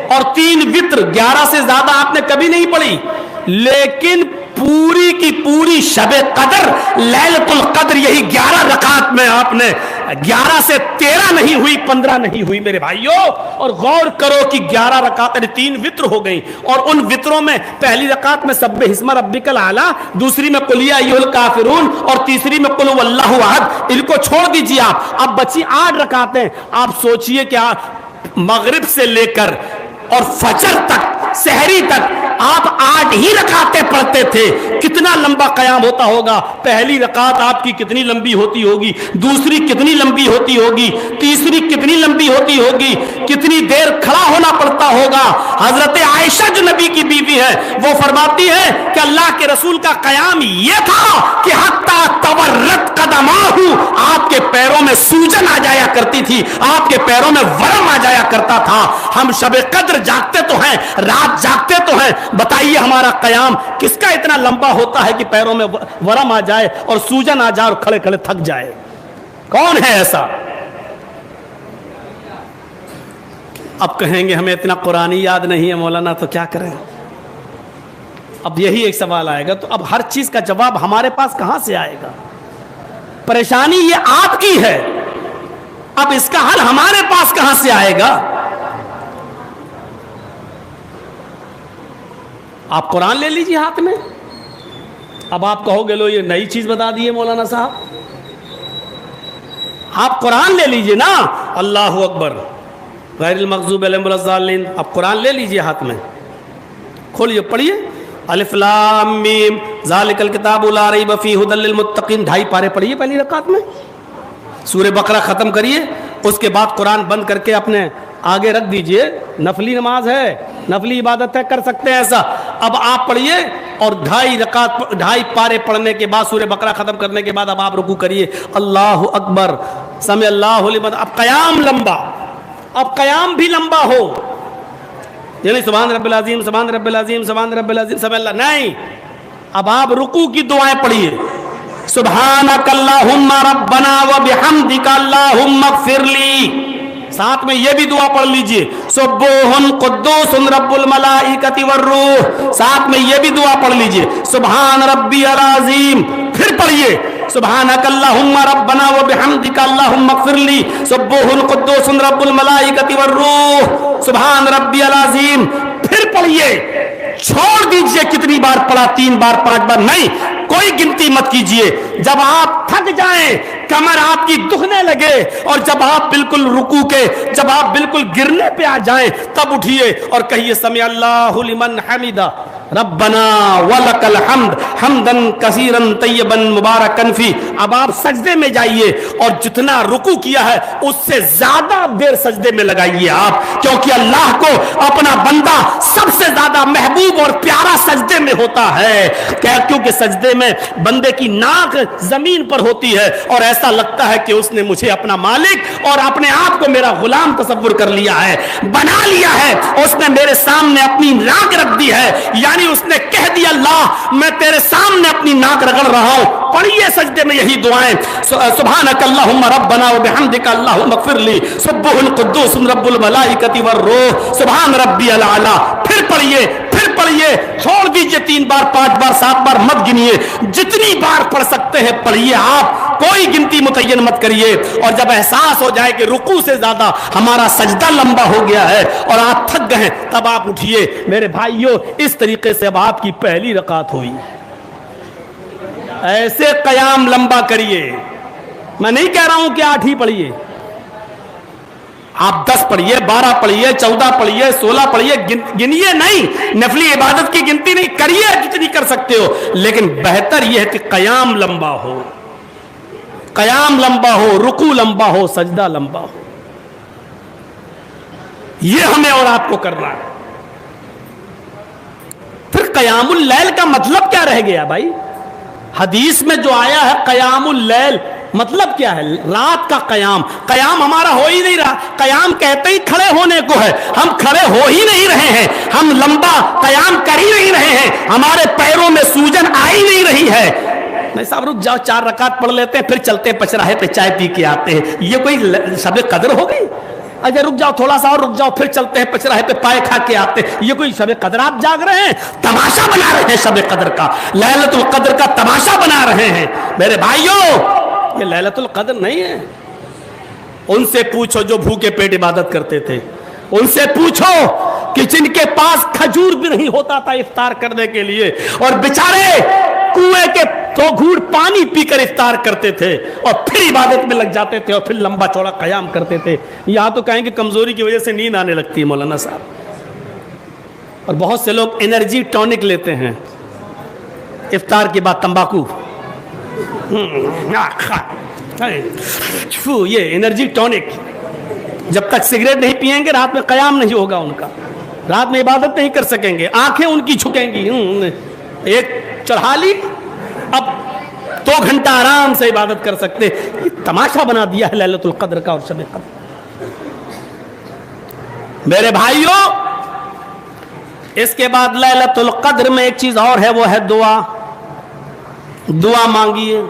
اور 3 وتر، 11 سے زیادہ آپ نے کبھی نہیں پڑھی. لیکن پوری کی پوری شب قدر لیلۃ القدر یہی 11 رکعات میں آپ نے 11 سے 13 نہیں ہوئی، 15 نہیں ہوئی میرے بھائیوں. اور غور کرو کہ 11 رکعت 3 وتر ہو گئی، اور ان وتروں میں پہلی رکعت میں سبح اسم ربک الاعلی، دوسری میں قل یا ایھا الکافرون، اور تیسری میں قل ھو اللہ احد. ان کو چھوڑ دیجیے آپ، اب بچی 8 رکعتیں. آپ سوچئے کہ مغرب سے لے کر اور فجر تک، سحری تک آپ 8 ہی رکعتیں پڑھتے تھے، کتنا لمبا قیام ہوتا ہوگا. پہلی رکعت آپ کی کتنی لمبی ہوتی ہوگی، دوسری کتنی لمبی ہوتی ہوگی، تیسری کتنی لمبی ہوتی ہوگی، کتنی دیر کھڑا ہونا پڑتا ہوگا. حضرت عائشہ جو نبی کی بیوی ہے وہ فرماتی ہے کہ اللہ کے رسول کا قیام یہ تھا کہ حتی تورت قدماہ، آپ کے پیروں میں سوجن آ جایا کرتی تھی، آپ کے پیروں میں ورم آ جایا کرتا تھا. ہم شب قدر جاگتے تو ہیں، رات جاگتے تو ہیں، بتائیے ہمارا قیام کس کا اتنا لمبا ہوتا ہے کہ پیروں میں ورم آ جائے اور سوجن آ جائے اور کھڑے کھڑے تھک جائے؟ کون ہے ایسا؟ اب کہیں گے ہمیں اتنا قرآن ہی یاد نہیں ہے مولانا تو کیا کریں. اب یہی ایک سوال آئے گا, تو اب ہر چیز کا جواب ہمارے پاس کہاں سے آئے گا؟ پریشانی یہ آپ کی ہے, اب اس کا حل ہمارے پاس کہاں سے آئے گا؟ آپ قرآن لے لیجیے ہاتھ میں. اب آپ کہو گے لو یہ نئی چیز بتا دیے مولانا صاحب. آپ قرآن لے لیجیے نا, اللہ اکبر غیر المغضوب علیہم ولا الضالین, آپ قرآن لے لیجیے ہاتھ میں, کھولیے پڑھیے. الف لام میم ذالک الکتاب لا ریب فیہ ھدی للمتقین, 2.5 پارے پڑھیے پہلی رکعت میں. سورہ بقرہ ختم کریے, اس کے بعد قرآن بند کر کے اپنے آگے رکھ دیجئے. نفلی نماز ہے, نفلی عبادت ہے, کر سکتے ہیں ایسا. اب آپ پڑھیے اور 2.5 پارے پڑھنے کے بعد سورہ بقرہ ختم کرنے کے بعد اب آپ رکوع کریے. اللہ اکبر سمع اللہ لمن. اب قیام لمبا, اب قیام بھی لمبا ہو, یعنی سبحان رب العظیم سبحان رب العظیم سبحان رب العظیم سبحان اللہ نہیں. اب آپ رکوع کی دعائیں پڑھیے. سبحانک اللہم ربنا وبحمدک اللہم اغفر لی. ساتھ میں یہ بھی دعا پڑھ لیجئے سبوح قدوس رب الملائکۃ والروح. ساتھ میں یہ بھی دعا پڑھ لیجئے سبحان ربی العظیم. پھر پڑھیے سبحانک اللہم ربنا وبحمدک اللہم اغفر لی سبوح قدوس رب الملائکۃ والروح سبحان ربی العظیم. پھر پڑھیے, چھوڑ دیجئے کتنی بار پڑھا, 3 بار 5 بار نہیں, کوئی گنتی مت کیجئے. جب آپ تھک جائیں, کمر آپ کی دکھنے لگے, اور جب آپ بالکل رکوع کے, جب آپ بالکل گرنے پہ آ جائیں, تب اٹھیے اور کہیے سمع اللہ لمن حمدہ ربنا ولک الحمد حمدا کثیرا طیبا مبارکا فی. اب آپ سجدے میں جائیے اور جتنا رکوع کیا ہے اس سے زیادہ دیر سجدے میں لگائیے آپ, کیونکہ اللہ کو اپنا بندہ سب سے زیادہ محبوب اور پیارا سجدے میں ہوتا ہے. کیونکہ سجدے میں بندے کی ناک زمین پر ہوتی ہے اور ایسا لگتا ہے کہ اس نے مجھے اپنا مالک اور اپنے آپ کو میرا غلام تصور کر لیا ہے, بنا لیا ہے. اس نے میرے سامنے اپنی ناک رکھ دی ہے, یعنی اس نے کہہ دیا اللہ میں تیرے سامنے اپنی ناک رگڑ رہا ہوں. پڑھیے سجدے میں یہی دعائیں سبحانک اللہم ربنا وبحمدک اللہم اغفر لی سبوح القدوس رب الملائکۃ والروح سبحان ربی الاعلی. پھر پڑھیے, پھر پڑھیے, چھوڑ دیجئے 3 بار 5 بار 7 بار مت گنیے, جتنی بار پڑھ سکتے ہیں پڑھیے آپ, کوئی گنتی متعین مت کریے. اور جب احساس ہو جائے کہ رکوع سے زیادہ ہمارا سجدہ لمبا ہو گیا ہے اور آپ تھک گئے, تب آپ اٹھیے. میرے بھائیو اس طریقے سے اب آپ کی پہلی رکعت ہوئی. ایسے قیام لمبا کریے. میں نہیں کہہ رہا ہوں کہ 8 ہی پڑھیے, آپ 10 پڑھیے, 12 پڑھیے, 14 پڑھیے, 16 پڑھیے, گنیے نہیں, نفلی عبادت کی گنتی نہیں کریے جتنی کر سکتے ہو, لیکن بہتر یہ ہے کہ قیام لمبا ہو, قیام لمبا ہو, رکوع لمبا ہو, سجدہ لمبا ہو. یہ ہمیں اور آپ کو کرنا ہے. پھر قیام اللیل کا مطلب کیا رہ گیا بھائی؟ حدیث میں جو آیا ہے قیام اللیل مطلب کیا ہے؟ رات کا قیام. قیام ہمارا ہو ہی نہیں رہا. قیام کہتے ہی کھڑے ہونے کو ہے, ہم کھڑے ہو ہی نہیں رہے ہیں, ہم لمبا قیام کر ہی نہیں رہے ہیں, ہمارے پیروں میں سوجن آ ہی نہیں رہی ہے. نہیں صاحب رک جاؤ, 4 رکعت پڑھ لیتے ہیں, پھر چلتے پچراہے پہ چائے پی کے آتے ہیں. یہ کوئی شب قدر ہو گئی؟ اچھا رک جاؤ, تھوڑا سا اور رک جاؤ, پھر چلتے ہیں پچراہے پہ پائے کھا کے آتے ہیں. یہ کوئی شب قدر آپ جاگ رہے ہیں؟ تماشا بنا رہے ہیں شب قدر کا, لیلۃ القدر کا تماشا بنا رہے ہیں. میرے بھائیوں یہ لیلۃ القدر نہیں ہے. ان سے پوچھو جو بھوکے پیٹ عبادت کرتے تھے, ان سے پوچھو کہ جن کے پاس کھجور بھی نہیں ہوتا تھا افطار کرنے کے لیے, اور بیچارے کنویں کے 2 گھونٹ پانی پی کر افطار کرتے تھے اور پھر عبادت میں لگ جاتے تھے اور پھر لمبا چوڑا قیام کرتے تھے. یہاں تو کہیں گے کمزوری کی وجہ سے نیند آنے لگتی ہے مولانا صاحب, اور بہت سے لوگ انرجی ٹونک لیتے ہیں افطار کے بعد, تمباکو, یہ انرجی ٹونک. جب تک سگریٹ نہیں پیئیں گے رات میں قیام نہیں ہوگا ان کا, رات میں عبادت نہیں کر سکیں گے, آنکھیں ان کی جھکیں گی. ایک چڑھا لی, اب 2 گھنٹہ آرام سے عبادت کر سکتے. یہ تماشا بنا دیا ہے لیلۃ القدر کا اور شب قدر. میرے بھائیوں اس کے بعد لیلۃ القدر میں ایک چیز اور ہے, وہ ہے دعا. دعا مانگیے.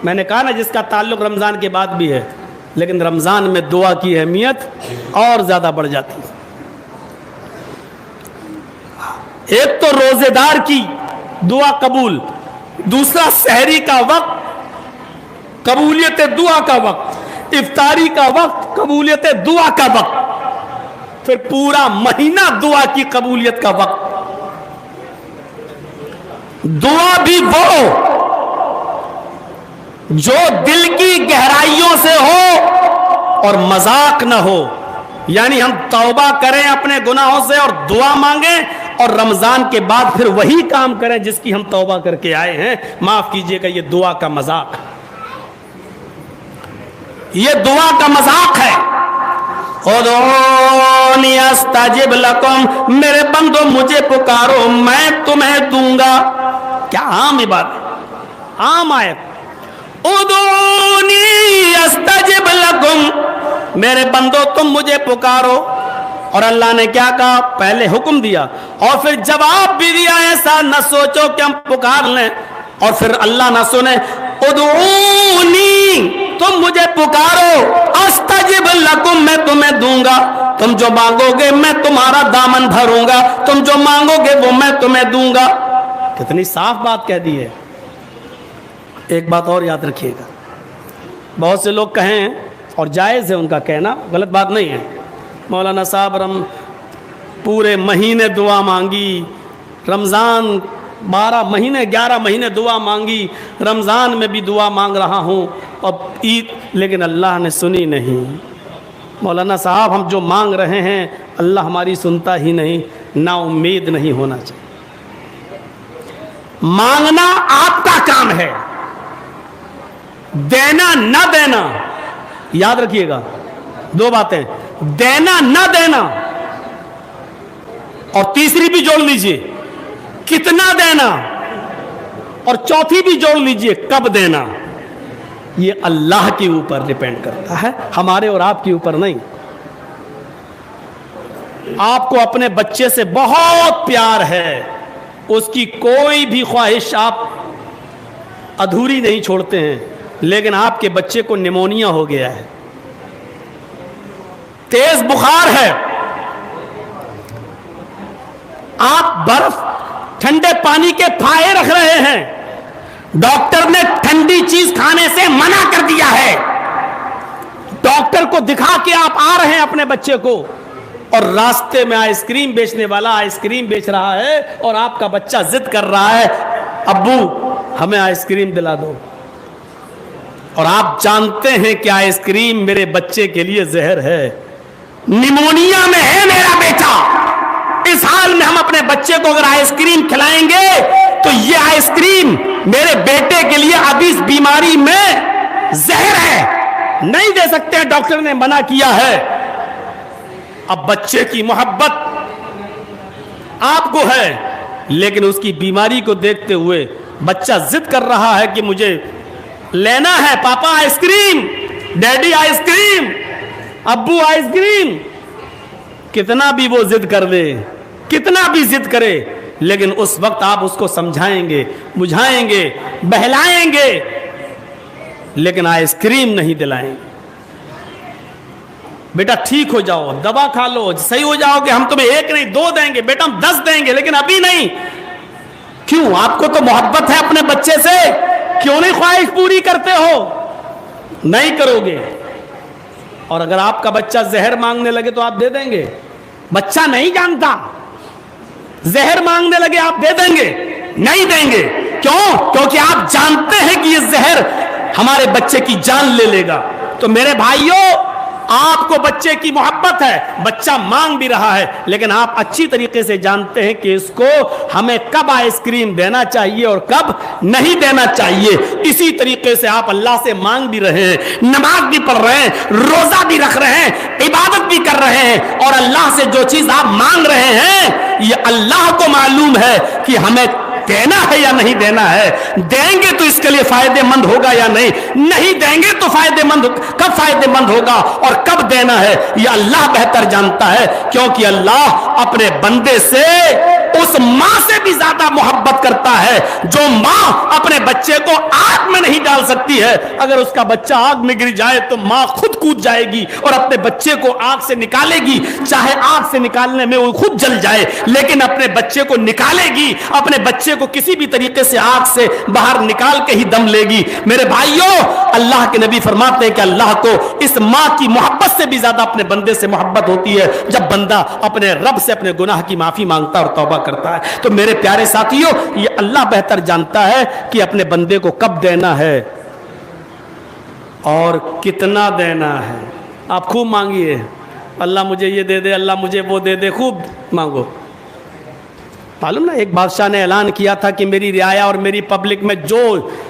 میں نے کہا نا جس کا تعلق رمضان کے بعد بھی ہے, لیکن رمضان میں دعا کی اہمیت اور زیادہ بڑھ جاتی ہے. ایک تو روزے دار کی دعا قبول، دوسرا سحری کا وقت قبولیت دعا کا وقت، افطاری کا وقت قبولیت دعا کا وقت، پھر پورا مہینہ دعا کی قبولیت کا وقت۔ دعا بھی وہ جو دل کی گہرائیوں سے ہو اور مذاق نہ ہو، یعنی ہم توبہ کریں اپنے گناہوں سے اور دعا مانگیں اور رمضان کے بعد پھر وہی کام کریں جس کی ہم توبہ کر کے آئے ہیں۔ معاف کیجئے گا، یہ دعا کا مذاق، یہ دعا کا مذاق ہے۔ ادعونی استجب لکم، میرے بندو مجھے پکارو میں تمہیں دوں گا۔ کیا عام عبادت، عام آیت، ادعونی استجب لکم، میرے بندو تم مجھے پکارو۔ اور اللہ نے کیا کہا؟ پہلے حکم دیا اور پھر جواب بھی دیا۔ ایسا نہ سوچو کہ ہم پکار لیں اور پھر اللہ نہ سنے۔ ادعونی، تم مجھے پکارو، استجب لکم، میں تمہیں دوں گا۔ تم جو مانگو گے میں تمہارا دامن بھروں گا، تم جو مانگو گے وہ میں تمہیں دوں گا۔ کتنی صاف بات کہہ دی ہے۔ ایک بات اور یاد رکھیے گا، بہت سے لوگ کہیں، اور جائز ہے ان کا کہنا، غلط بات نہیں ہے، مولانا صاحب پورے مہینے دعا مانگی، رمضان 12 مہینے 11 مہینے دعا مانگی، رمضان میں بھی دعا مانگ رہا ہوں اور عید، لیکن اللہ نے سنی نہیں۔ مولانا صاحب ہم جو مانگ رہے ہیں اللہ ہماری سنتا ہی نہیں، نا امید نہیں ہونا چاہیے۔ مانگنا آپ کا کام ہے، دینا نہ دینا، یاد رکھیے گا دو باتیں، دینا نہ دینا، اور تیسری بھی جوڑ لیجئے کتنا دینا، اور چوتھی بھی جوڑ لیجئے کب دینا۔ یہ اللہ کے اوپر ڈیپینڈ کرتا ہے، ہمارے اور آپ کے اوپر نہیں۔ آپ کو اپنے بچے سے بہت پیار ہے، اس کی کوئی بھی خواہش آپ ادھوری نہیں چھوڑتے ہیں، لیکن آپ کے بچے کو نیمونیا ہو گیا ہے، تیز بخار ہے، آپ برف ٹھنڈے پانی کے پھائے رکھ رہے ہیں، ڈاکٹر نے ٹھنڈی چیز کھانے سے منع کر دیا ہے، ڈاکٹر کو دکھا کے آپ آ رہے ہیں اپنے بچے کو، اور راستے میں آئس کریم بیچنے والا آئس کریم بیچ رہا ہے اور آپ کا بچہ ضد کر رہا ہے ابو ہمیں آئس کریم دلا دو، اور آپ جانتے ہیں کہ آئس کریم میرے بچے کے لیے زہر ہے، نیمونیا میں ہے میرا بیٹا، اس حال میں ہم اپنے بچے کو اگر آئس کریم کھلائیں گے تو یہ آئس کریم میرے بیٹے کے لیے ابھی اس بیماری میں زہر ہے، نہیں دے سکتے، ڈاکٹر نے منع کیا ہے۔ اب بچے کی محبت آپ کو ہے، لیکن اس کی بیماری کو دیکھتے ہوئے بچہ ضد کر رہا ہے کہ مجھے لینا ہے، پاپا ice cream, daddy ice cream, ابو آئس کریم۔ کتنا بھی وہ ضد کر دے، کتنا بھی ضد کرے، لیکن اس وقت آپ اس کو سمجھائیں گے، بجھائیں گے، بہلائیں گے، لیکن آئس کریم نہیں دلائیں گے۔ بیٹا ٹھیک ہو جاؤ، دوا کھا لو، صحیح ہو جاؤ گے، ہم تمہیں 1 نہیں 2 دیں گے، بیٹا ہم 10 دیں گے، لیکن ابھی نہیں۔ کیوں؟ آپ کو تو محبت ہے اپنے بچے سے، کیوں نہیں خواہش پوری کرتے ہو؟ نہیں کرو گے، اور اگر آپ کا بچہ زہر مانگنے لگے تو آپ دے دیں گے؟ بچہ نہیں جانتا، زہر مانگنے لگے آپ دے دیں گے؟ نہیں دیں گے۔ کیوں؟ کیونکہ آپ جانتے ہیں کہ یہ زہر ہمارے بچے کی جان لے لے گا۔ تو میرے بھائیوں، آپ کو بچے کی محبت ہے، بچہ مانگ بھی رہا ہے، لیکن آپ اچھی طریقے سے جانتے ہیں کہ اس کو ہمیں کب آئس کریم دینا چاہیے اور کب نہیں دینا چاہیے۔ اسی طریقے سے آپ اللہ سے مانگ بھی رہے ہیں، نماز بھی پڑھ رہے ہیں، روزہ بھی رکھ رہے ہیں، عبادت بھی کر رہے ہیں، اور اللہ سے جو چیز آپ مانگ رہے ہیں یہ اللہ کو معلوم ہے کہ ہمیں دینا ہے یا نہیں دینا ہے۔ دیں گے تو اس کے لیے فائدہ مند ہوگا یا نہیں دیں گے تو کب فائدہ مند ہوگا اور کب دینا ہے یہ اللہ بہتر جانتا ہے، کیونکہ اللہ اپنے بندے سے اس ماں سے بھی زیادہ محبت کرتا ہے جو ماں اپنے بچے کو آگ میں نہیں ڈال سکتی ہے. اگر اس کا بچہ آگ میں گر جائے تو ماں خود کود جائے گی اور اپنے بچے کو آگ سے نکالے گی, چاہے آگ سے نکالنے میں وہ خود جل جائے لیکن اپنے بچے کو نکالے گی, اپنے بچے کو کسی بھی طریقے سے آگ سے باہر نکال کے ہی دم لے گی. میرے بھائیوں, اللہ کے نبی فرماتے ہیں کہ اللہ کو اس ماں کی محبت سے بھی زیادہ اپنے بندے سے محبت ہوتی ہے جب بندہ اپنے رب سے اپنے گناہ کی معافی مانگتا اور توبہ کرتا ہے. تو میرے پیارے ساتھیوں, یہ اللہ بہتر جانتا ہے کہ اپنے بندے کو کب دینا ہے اور کتنا دینا ہے. آپ خوب مانگیے, اللہ مجھے یہ دے دے, اللہ مجھے وہ دے دے, خوب مانگو. معلوم نا, ایک بادشاہ نے اعلان کیا تھا کہ میری رعایا اور میری پبلک میں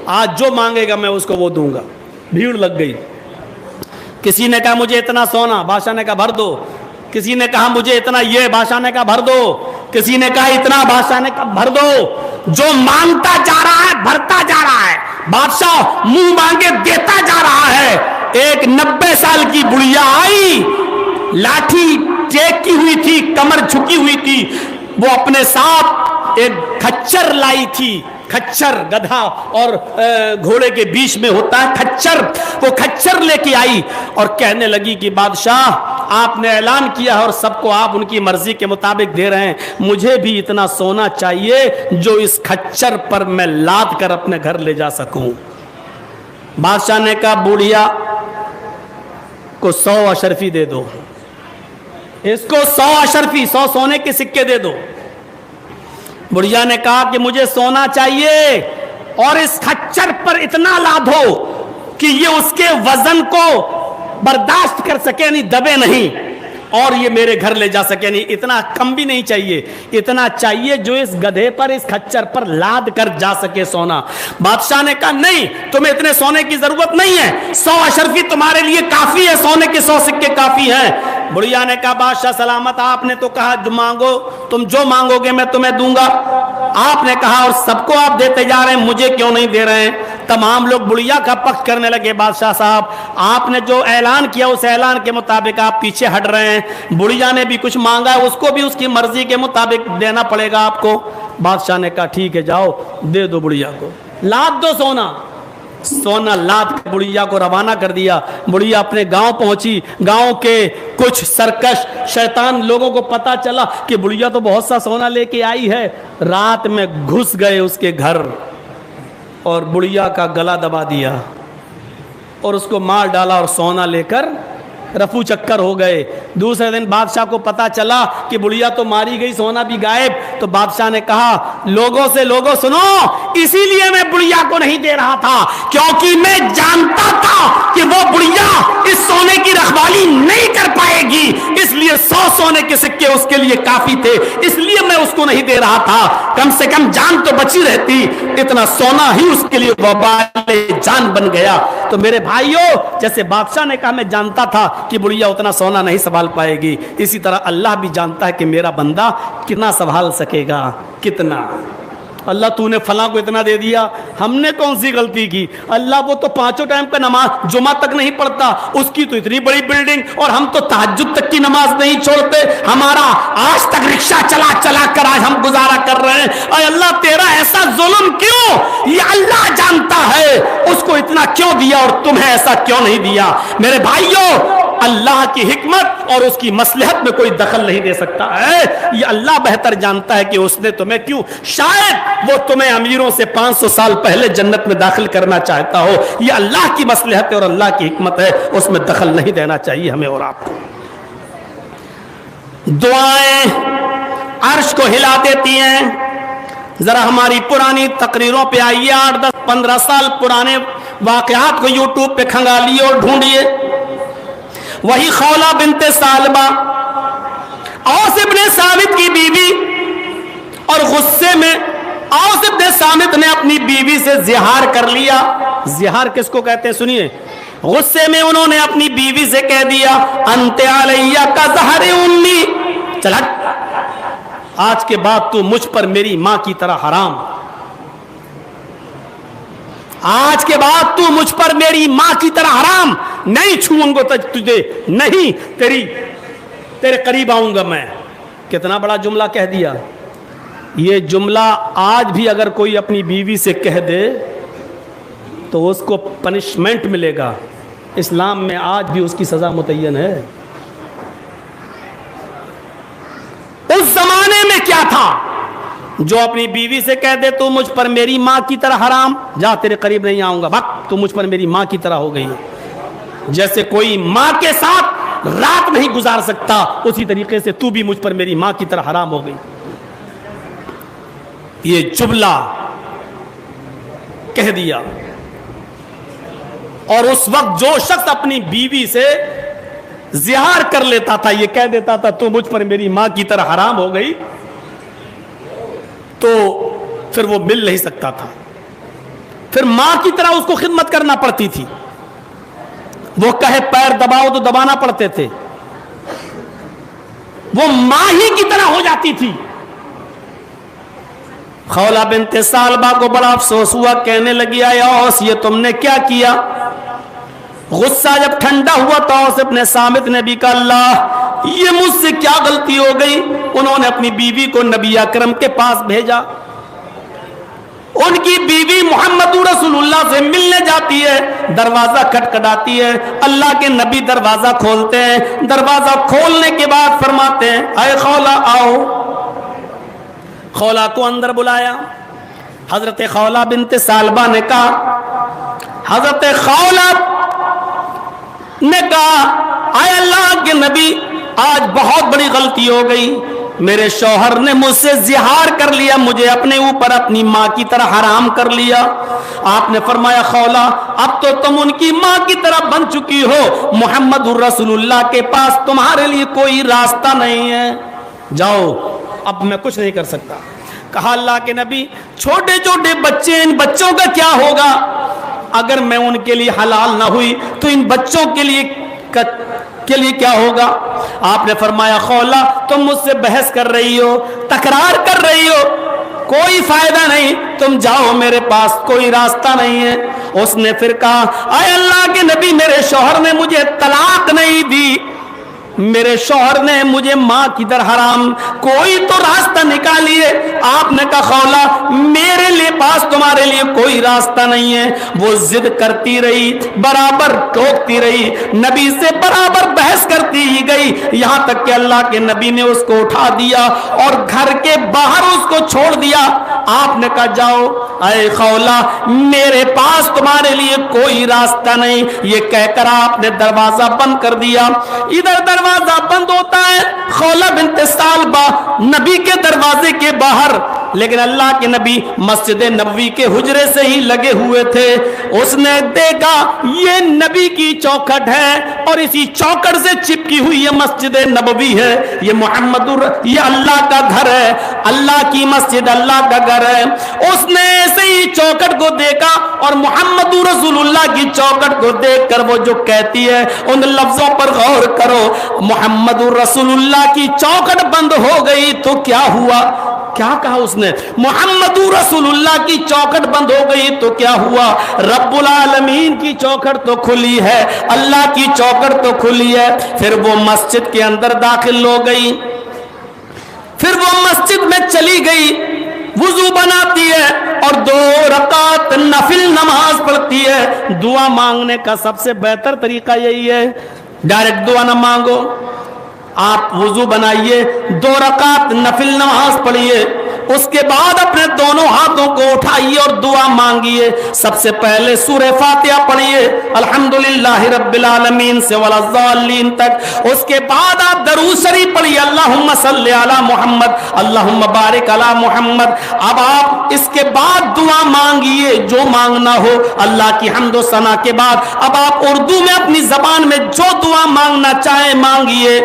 آج جو مانگے گا میں اس کو وہ دوں گا. بھیڑ لگ گئی. کسی نے کہا مجھے اتنا سونا, بادشاہ نے کہا بھر دو. کسی نے کہا مجھے اتنا یہ, بادشاہ نے کہا بھر دو. کسی نے کہا اتنا, بادشاہ نے کہا بھر دو. جو مانگتا جا رہا ہے بھرتا جا رہا ہے, بادشاہ منہ مانگے دیتا جا رہا ہے. ایک 90 سال کی بڑھیا آئی, لاٹھی ٹیک کی ہوئی تھی, کمر جھکی ہوئی تھی, وہ اپنے ساتھ ایک کھچر لائی تھی. کھچر گدھا اور گھوڑے کے بیچ میں ہوتا ہے کھچر, وہ کھچر لے کے آئی اور کہنے لگی کہ بادشاہ آپ نے اعلان کیا ہے اور سب کو آپ ان کی مرضی کے مطابق دے رہے ہیں, مجھے بھی اتنا سونا چاہیے جو اس کھچر پر میں لاد کر اپنے گھر لے جا سکوں. بادشاہ نے کہا بوڑھیا کو 100 اشرفی دے دو, اس کو 100 اشرفی, 100 سونے کے سکے دے دو. بڑھیا نے کہا کہ مجھے سونا چاہیے اور اس کھچر پر اتنا لادو کہ یہ اس کے وزن کو برداشت کر سکے, نہیں دبے نہیں, اور یہ میرے گھر لے جا سکے. نہیں, اتنا کم بھی نہیں چاہیے, اتنا چاہیے جو اس گدھے پر, اس کھچر پر لاد کر جا سکے سونا. بادشاہ نے کہا نہیں, تمہیں اتنے سونے کی ضرورت نہیں ہے, 100 اشرفی تمہارے لیے کافی ہے, سونے کے 100 سکے کافی ہیں. بڑھیا نے کہا بادشاہ سلامت, آپ نے تو کہا جو مانگو, تم جو مانگو گے میں تمہیں دوں گا. آپ نے کہا اور سب کو آپ دیتے جا رہے ہیں, مجھے کیوں نہیں دے رہے ہیں؟ تمام لوگ بڑھیا کا پکھ کرنے لگے. بادشاہ صاحب آپ نے جو اعلان کیا اس اعلان کے مطابق آپ پیچھے ہٹ رہے ہیں. بڑھیا نے بھی کچھ مانگا ہے, اس کو بھی اس کی مرضی کے مطابق دینا پڑے گا آپ کو. بادشاہ نے کہا ٹھیک ہے, جاؤ دے دو بڑھیا کو, لاد دو سونا. سونا لاد کے بڑھیا کو روانہ کر دیا. بڑھیا اپنے گاؤں پہنچی. گاؤں کے کچھ سرکش شیطان لوگوں کو پتا چلا کہ بڑھیا تو بہت سا سونا لے کے آئی ہے, رات میں گھس گئے اس کے گھر اور بڑھیا کا گلا دبا دیا اور اس کو مار ڈالا اور سونا لے کر رفو چکر ہو گئے. دوسرے دن بادشاہ کو پتا چلا کہ بڑھیا تو ماری گئی, سونا بھی غائب. تو بادشاہ نے کہا لوگوں سے, لوگوں سنو, اسی لیے میں بڑھیا کو نہیں دے رہا تھا کیونکہ میں جانتا تھا کہ وہ بڑھیا اس سونے کی رکھوالی نہیں کر پائے گی, اس لیے 100 سونے کے سکے اس کے لیے کافی تھے, اس لیے میں اس کو نہیں دے رہا تھا. کم سے کم جان تو بچی رہتی, اتنا سونا ہی اس کے لیے وبال جان بن گیا. تو میرے بھائیوں, جیسے بادشاہ نے کہا میں جانتا تھا کہ بڑھیا اتنا سونا نہیں سنبھال پائے گی, اسی طرح اللہ بھی جانتا ہے کہ میرا بندہ کتنا سنبھال سکے گا. کتنا اللہ تو نے فلاں کو اتنا دے دیا, ہم نے کون سی غلطی کی؟ اللہ وہ تو 5 ٹائم کا نماز جمعہ تک نہیں پڑھتا, اس کی تو اتنی بڑی بلڈنگ, اور ہم تو تہجد تک کی نماز نہیں چھوڑتے. ہمارا آج تک رکشہ چلا چلا کر آج ہم گزارا کر رہے ہیں. اے اللہ تیرا ایسا ظلم کیوں؟ یہ اللہ جانتا ہے اس کو اتنا کیوں دیا اور تمہیں ایسا کیوں نہیں دیا. میرے بھائیوں, اللہ کی حکمت اور اس کی مصلحت میں کوئی دخل نہیں دے سکتا ہے. یہ اللہ بہتر جانتا ہے کہ اس نے تمہیں کیوں, شاید وہ تمہیں امیروں سے 500 سال پہلے جنت میں داخل کرنا چاہتا ہو. یہ اللہ کی مصلحت ہے اور اللہ کی حکمت ہے, اس میں دخل نہیں دینا چاہیے ہمیں اور آپ کو. دعائیں عرش کو ہلا دیتی ہیں. ذرا ہماری پرانی تقریروں پہ آئیے, 8, 10, 15 سال پرانے واقعات کو یوٹیوب پہ کھنگالیے اور ڈھونڈیے. وہی خولہ بنت ثعلبہ, اوس ابن ثابت کی بیوی, اور غصے میں اوس ابن ثابت نے اپنی بیوی سے زہار کر لیا. زہار کس کو کہتے ہیں سنیے. غصے میں انہوں نے اپنی بیوی سے کہہ دیا انت علیہ کا زہر امی, چل ہٹ, آج کے بعد تو مجھ پر میری ماں کی طرح حرام, آج کے بعد تو مجھ پر میری ماں کی طرح حرام, نہیں چھوؤں گا تجھے, نہیں تیرے قریب آؤں گا میں. کتنا بڑا جملہ کہہ دیا. یہ جملہ آج بھی اگر کوئی اپنی بیوی سے کہہ دے تو اس کو پنشمنٹ ملے گا. اسلام میں آج بھی اس کی سزا متعین ہے. اس زمانے میں کیا تھا؟ جو اپنی بیوی سے کہہ دے تو مجھ پر میری ماں کی طرح حرام، جا تیرے قریب نہیں آؤں گا، بھگ، تو مجھ پر میری ماں کی طرح ہو گئی. جیسے کوئی ماں کے ساتھ رات نہیں گزار سکتا، اسی طریقے سے تو بھی مجھ پر میری ماں کی طرح حرام ہو گئی. یہ جملہ کہہ دیا. اور اس وقت جو شخص اپنی بیوی سے زہار کر لیتا تھا، یہ کہہ دیتا تھا تو مجھ پر میری ماں کی طرح حرام ہو گئی، تو پھر وہ مل نہیں سکتا تھا. پھر ماں کی طرح اس کو خدمت کرنا پڑتی تھی. وہ کہے پیر دباؤ تو دبانا پڑتے تھے. وہ ماں ہی کی طرح ہو جاتی تھی. خولہ بنت ثعلبہ کو بڑا افسوس ہوا، کہنے لگی اے اوس یہ تم نے کیا کیا؟ غصہ جب ٹھنڈا ہوا تو اوس ابن صامت نے بھی کہا اللہ یہ مجھ سے کیا غلطی ہو گئی. انہوں نے اپنی بیوی کو نبی اکرم کے پاس بھیجا. ان کی بیوی محمد رسول اللہ سے ملنے جاتی ہے، دروازہ کھٹکھٹاتی ہے. اللہ کے نبی دروازہ کھولتے ہیں. دروازہ کھولنے کے بعد فرماتے ہیں اے خولہ آؤ. خولہ کو اندر بلایا. حضرت خولہ بنت ثعلبہ نے کہا، حضرت خولہ نے کہا اے اللہ کے نبی آج بہت بڑی غلطی ہو گئی. میرے شوہر نے مجھ سے زہار کر لیا، مجھے اپنے اوپر اپنی ماں کی طرح حرام کر لیا. آپ نے فرمایا خولہ اب تو تم ان کی ماں کی طرح بن چکی ہو. محمد رسول اللہ کے پاس تمہارے لیے کوئی راستہ نہیں ہے، جاؤ، اب میں کچھ نہیں کر سکتا. کہا اللہ کے نبی چھوٹے چھوٹے بچے، ان بچوں کا کیا ہوگا؟ اگر میں ان کے لیے حلال نہ ہوئی تو ان بچوں کے لیے کیا ہوگا؟ آپ نے فرمایا خولہ تم مجھ سے بحث کر رہی ہو، تکرار کر رہی ہو، کوئی فائدہ نہیں، تم جاؤ، میرے پاس کوئی راستہ نہیں ہے. اس نے پھر کہا اے اللہ کے نبی میرے شوہر نے مجھے طلاق نہیں دی، میرے شوہر نے مجھے ماں کی طرح حرام، کوئی تو راستہ نکالیے. آپ نے کہا خولہ میرے لیے پاس تمہارے لیے کوئی راستہ نہیں ہے. وہ ضد کرتی رہی، برابر ٹوکتی رہی، نبی سے برابر بحث کرتی ہی گئی، یہاں تک کہ اللہ کے نبی نے اس کو اٹھا دیا اور گھر کے باہر اس کو چھوڑ دیا. آپ نے کہا جاؤ اے خولہ میرے پاس تمہارے لیے کوئی راستہ نہیں. یہ کہہ کر آپ نے دروازہ بند کر دیا. ادھر دروازہ بند ہوتا ہے، خولہ بنت ثعلبہ نبی کے دروازے کے باہر، لیکن اللہ کے نبی مسجد نبوی کے حجرے سے ہی لگے ہوئے تھے. اس نے دیکھا یہ نبی کی چوکھٹ ہے اور اسی چوکھٹ سے چپکی ہوئی یہ مسجد نبوی ہے، یہ یہ اللہ کا گھر ہے، اللہ کی مسجد اللہ کا گھر ہے. اس نے ایسے ہی چوکھٹ کو دیکھا اور محمد رسول اللہ کی چوکھٹ کو دیکھ کر وہ جو کہتی ہے ان لفظوں پر غور کرو، محمد رسول اللہ کی چوکھٹ بند ہو گئی تو کیا ہوا؟ کیا کہا اس نے؟ محمد رسول اللہ کی چوکھٹ بند ہو گئی تو کیا ہوا؟ رب العالمین کی چوکھٹ تو کھلی ہے، اللہ کی چوکھٹ تو کھلی ہے. پھر وہ مسجد کے اندر داخل ہو گئی، پھر وہ مسجد میں چلی گئی، وضو بناتی ہے اور 2 رکعت نفل نماز پڑھتی ہے. دعا مانگنے کا سب سے بہتر طریقہ یہی ہے، ڈائریکٹ دعا نہ مانگو. آپ وضو بنائیے، 2 رکعت نفل نماز پڑھیے، اس کے بعد اپنے دونوں ہاتھوں کو اٹھائیے اور دعا مانگیے. سب سے پہلے سورہ فاتحہ پڑھیے الحمدللہ رب العالمین سے ولا الضالین تک. اس کے بعد آپ درود شریف پڑھیے اللہم صلی علی محمد اللہم بارک علی محمد. اب آپ اس کے بعد دعا مانگیے جو مانگنا ہو اللہ کی حمد و ثنا کے بعد. اب آپ اردو میں اپنی زبان میں جو دعا مانگنا چاہیں مانگیے.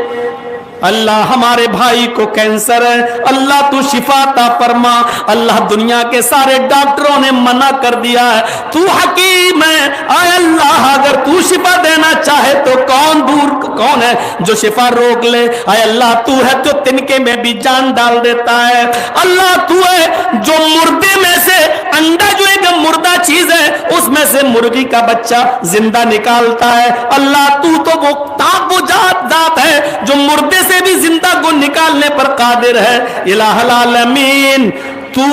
اللہ ہمارے بھائی کو کینسر ہے، اللہ تو شفا عطا فرما. اللہ دنیا کے سارے ڈاکٹروں نے منع کر دیا ہے، تو حکیم ہے. اے اللہ اگر تو شفا دینا چاہے تو کون ہے جو شفا روک لے؟ اے اللہ تو ہے جو تنکے میں بھی جان ڈال دیتا ہے. اللہ تو ہے جو مردے میں سے انڈا، جو ایک مردہ چیز ہے اس میں سے مرغی کا بچہ زندہ نکالتا ہے. اللہ تو وہ طاقت وہ ذات ہے جو مردے سے بھی زندہ کو نکالنے پر قادر ہے۔ الہ العالمین تو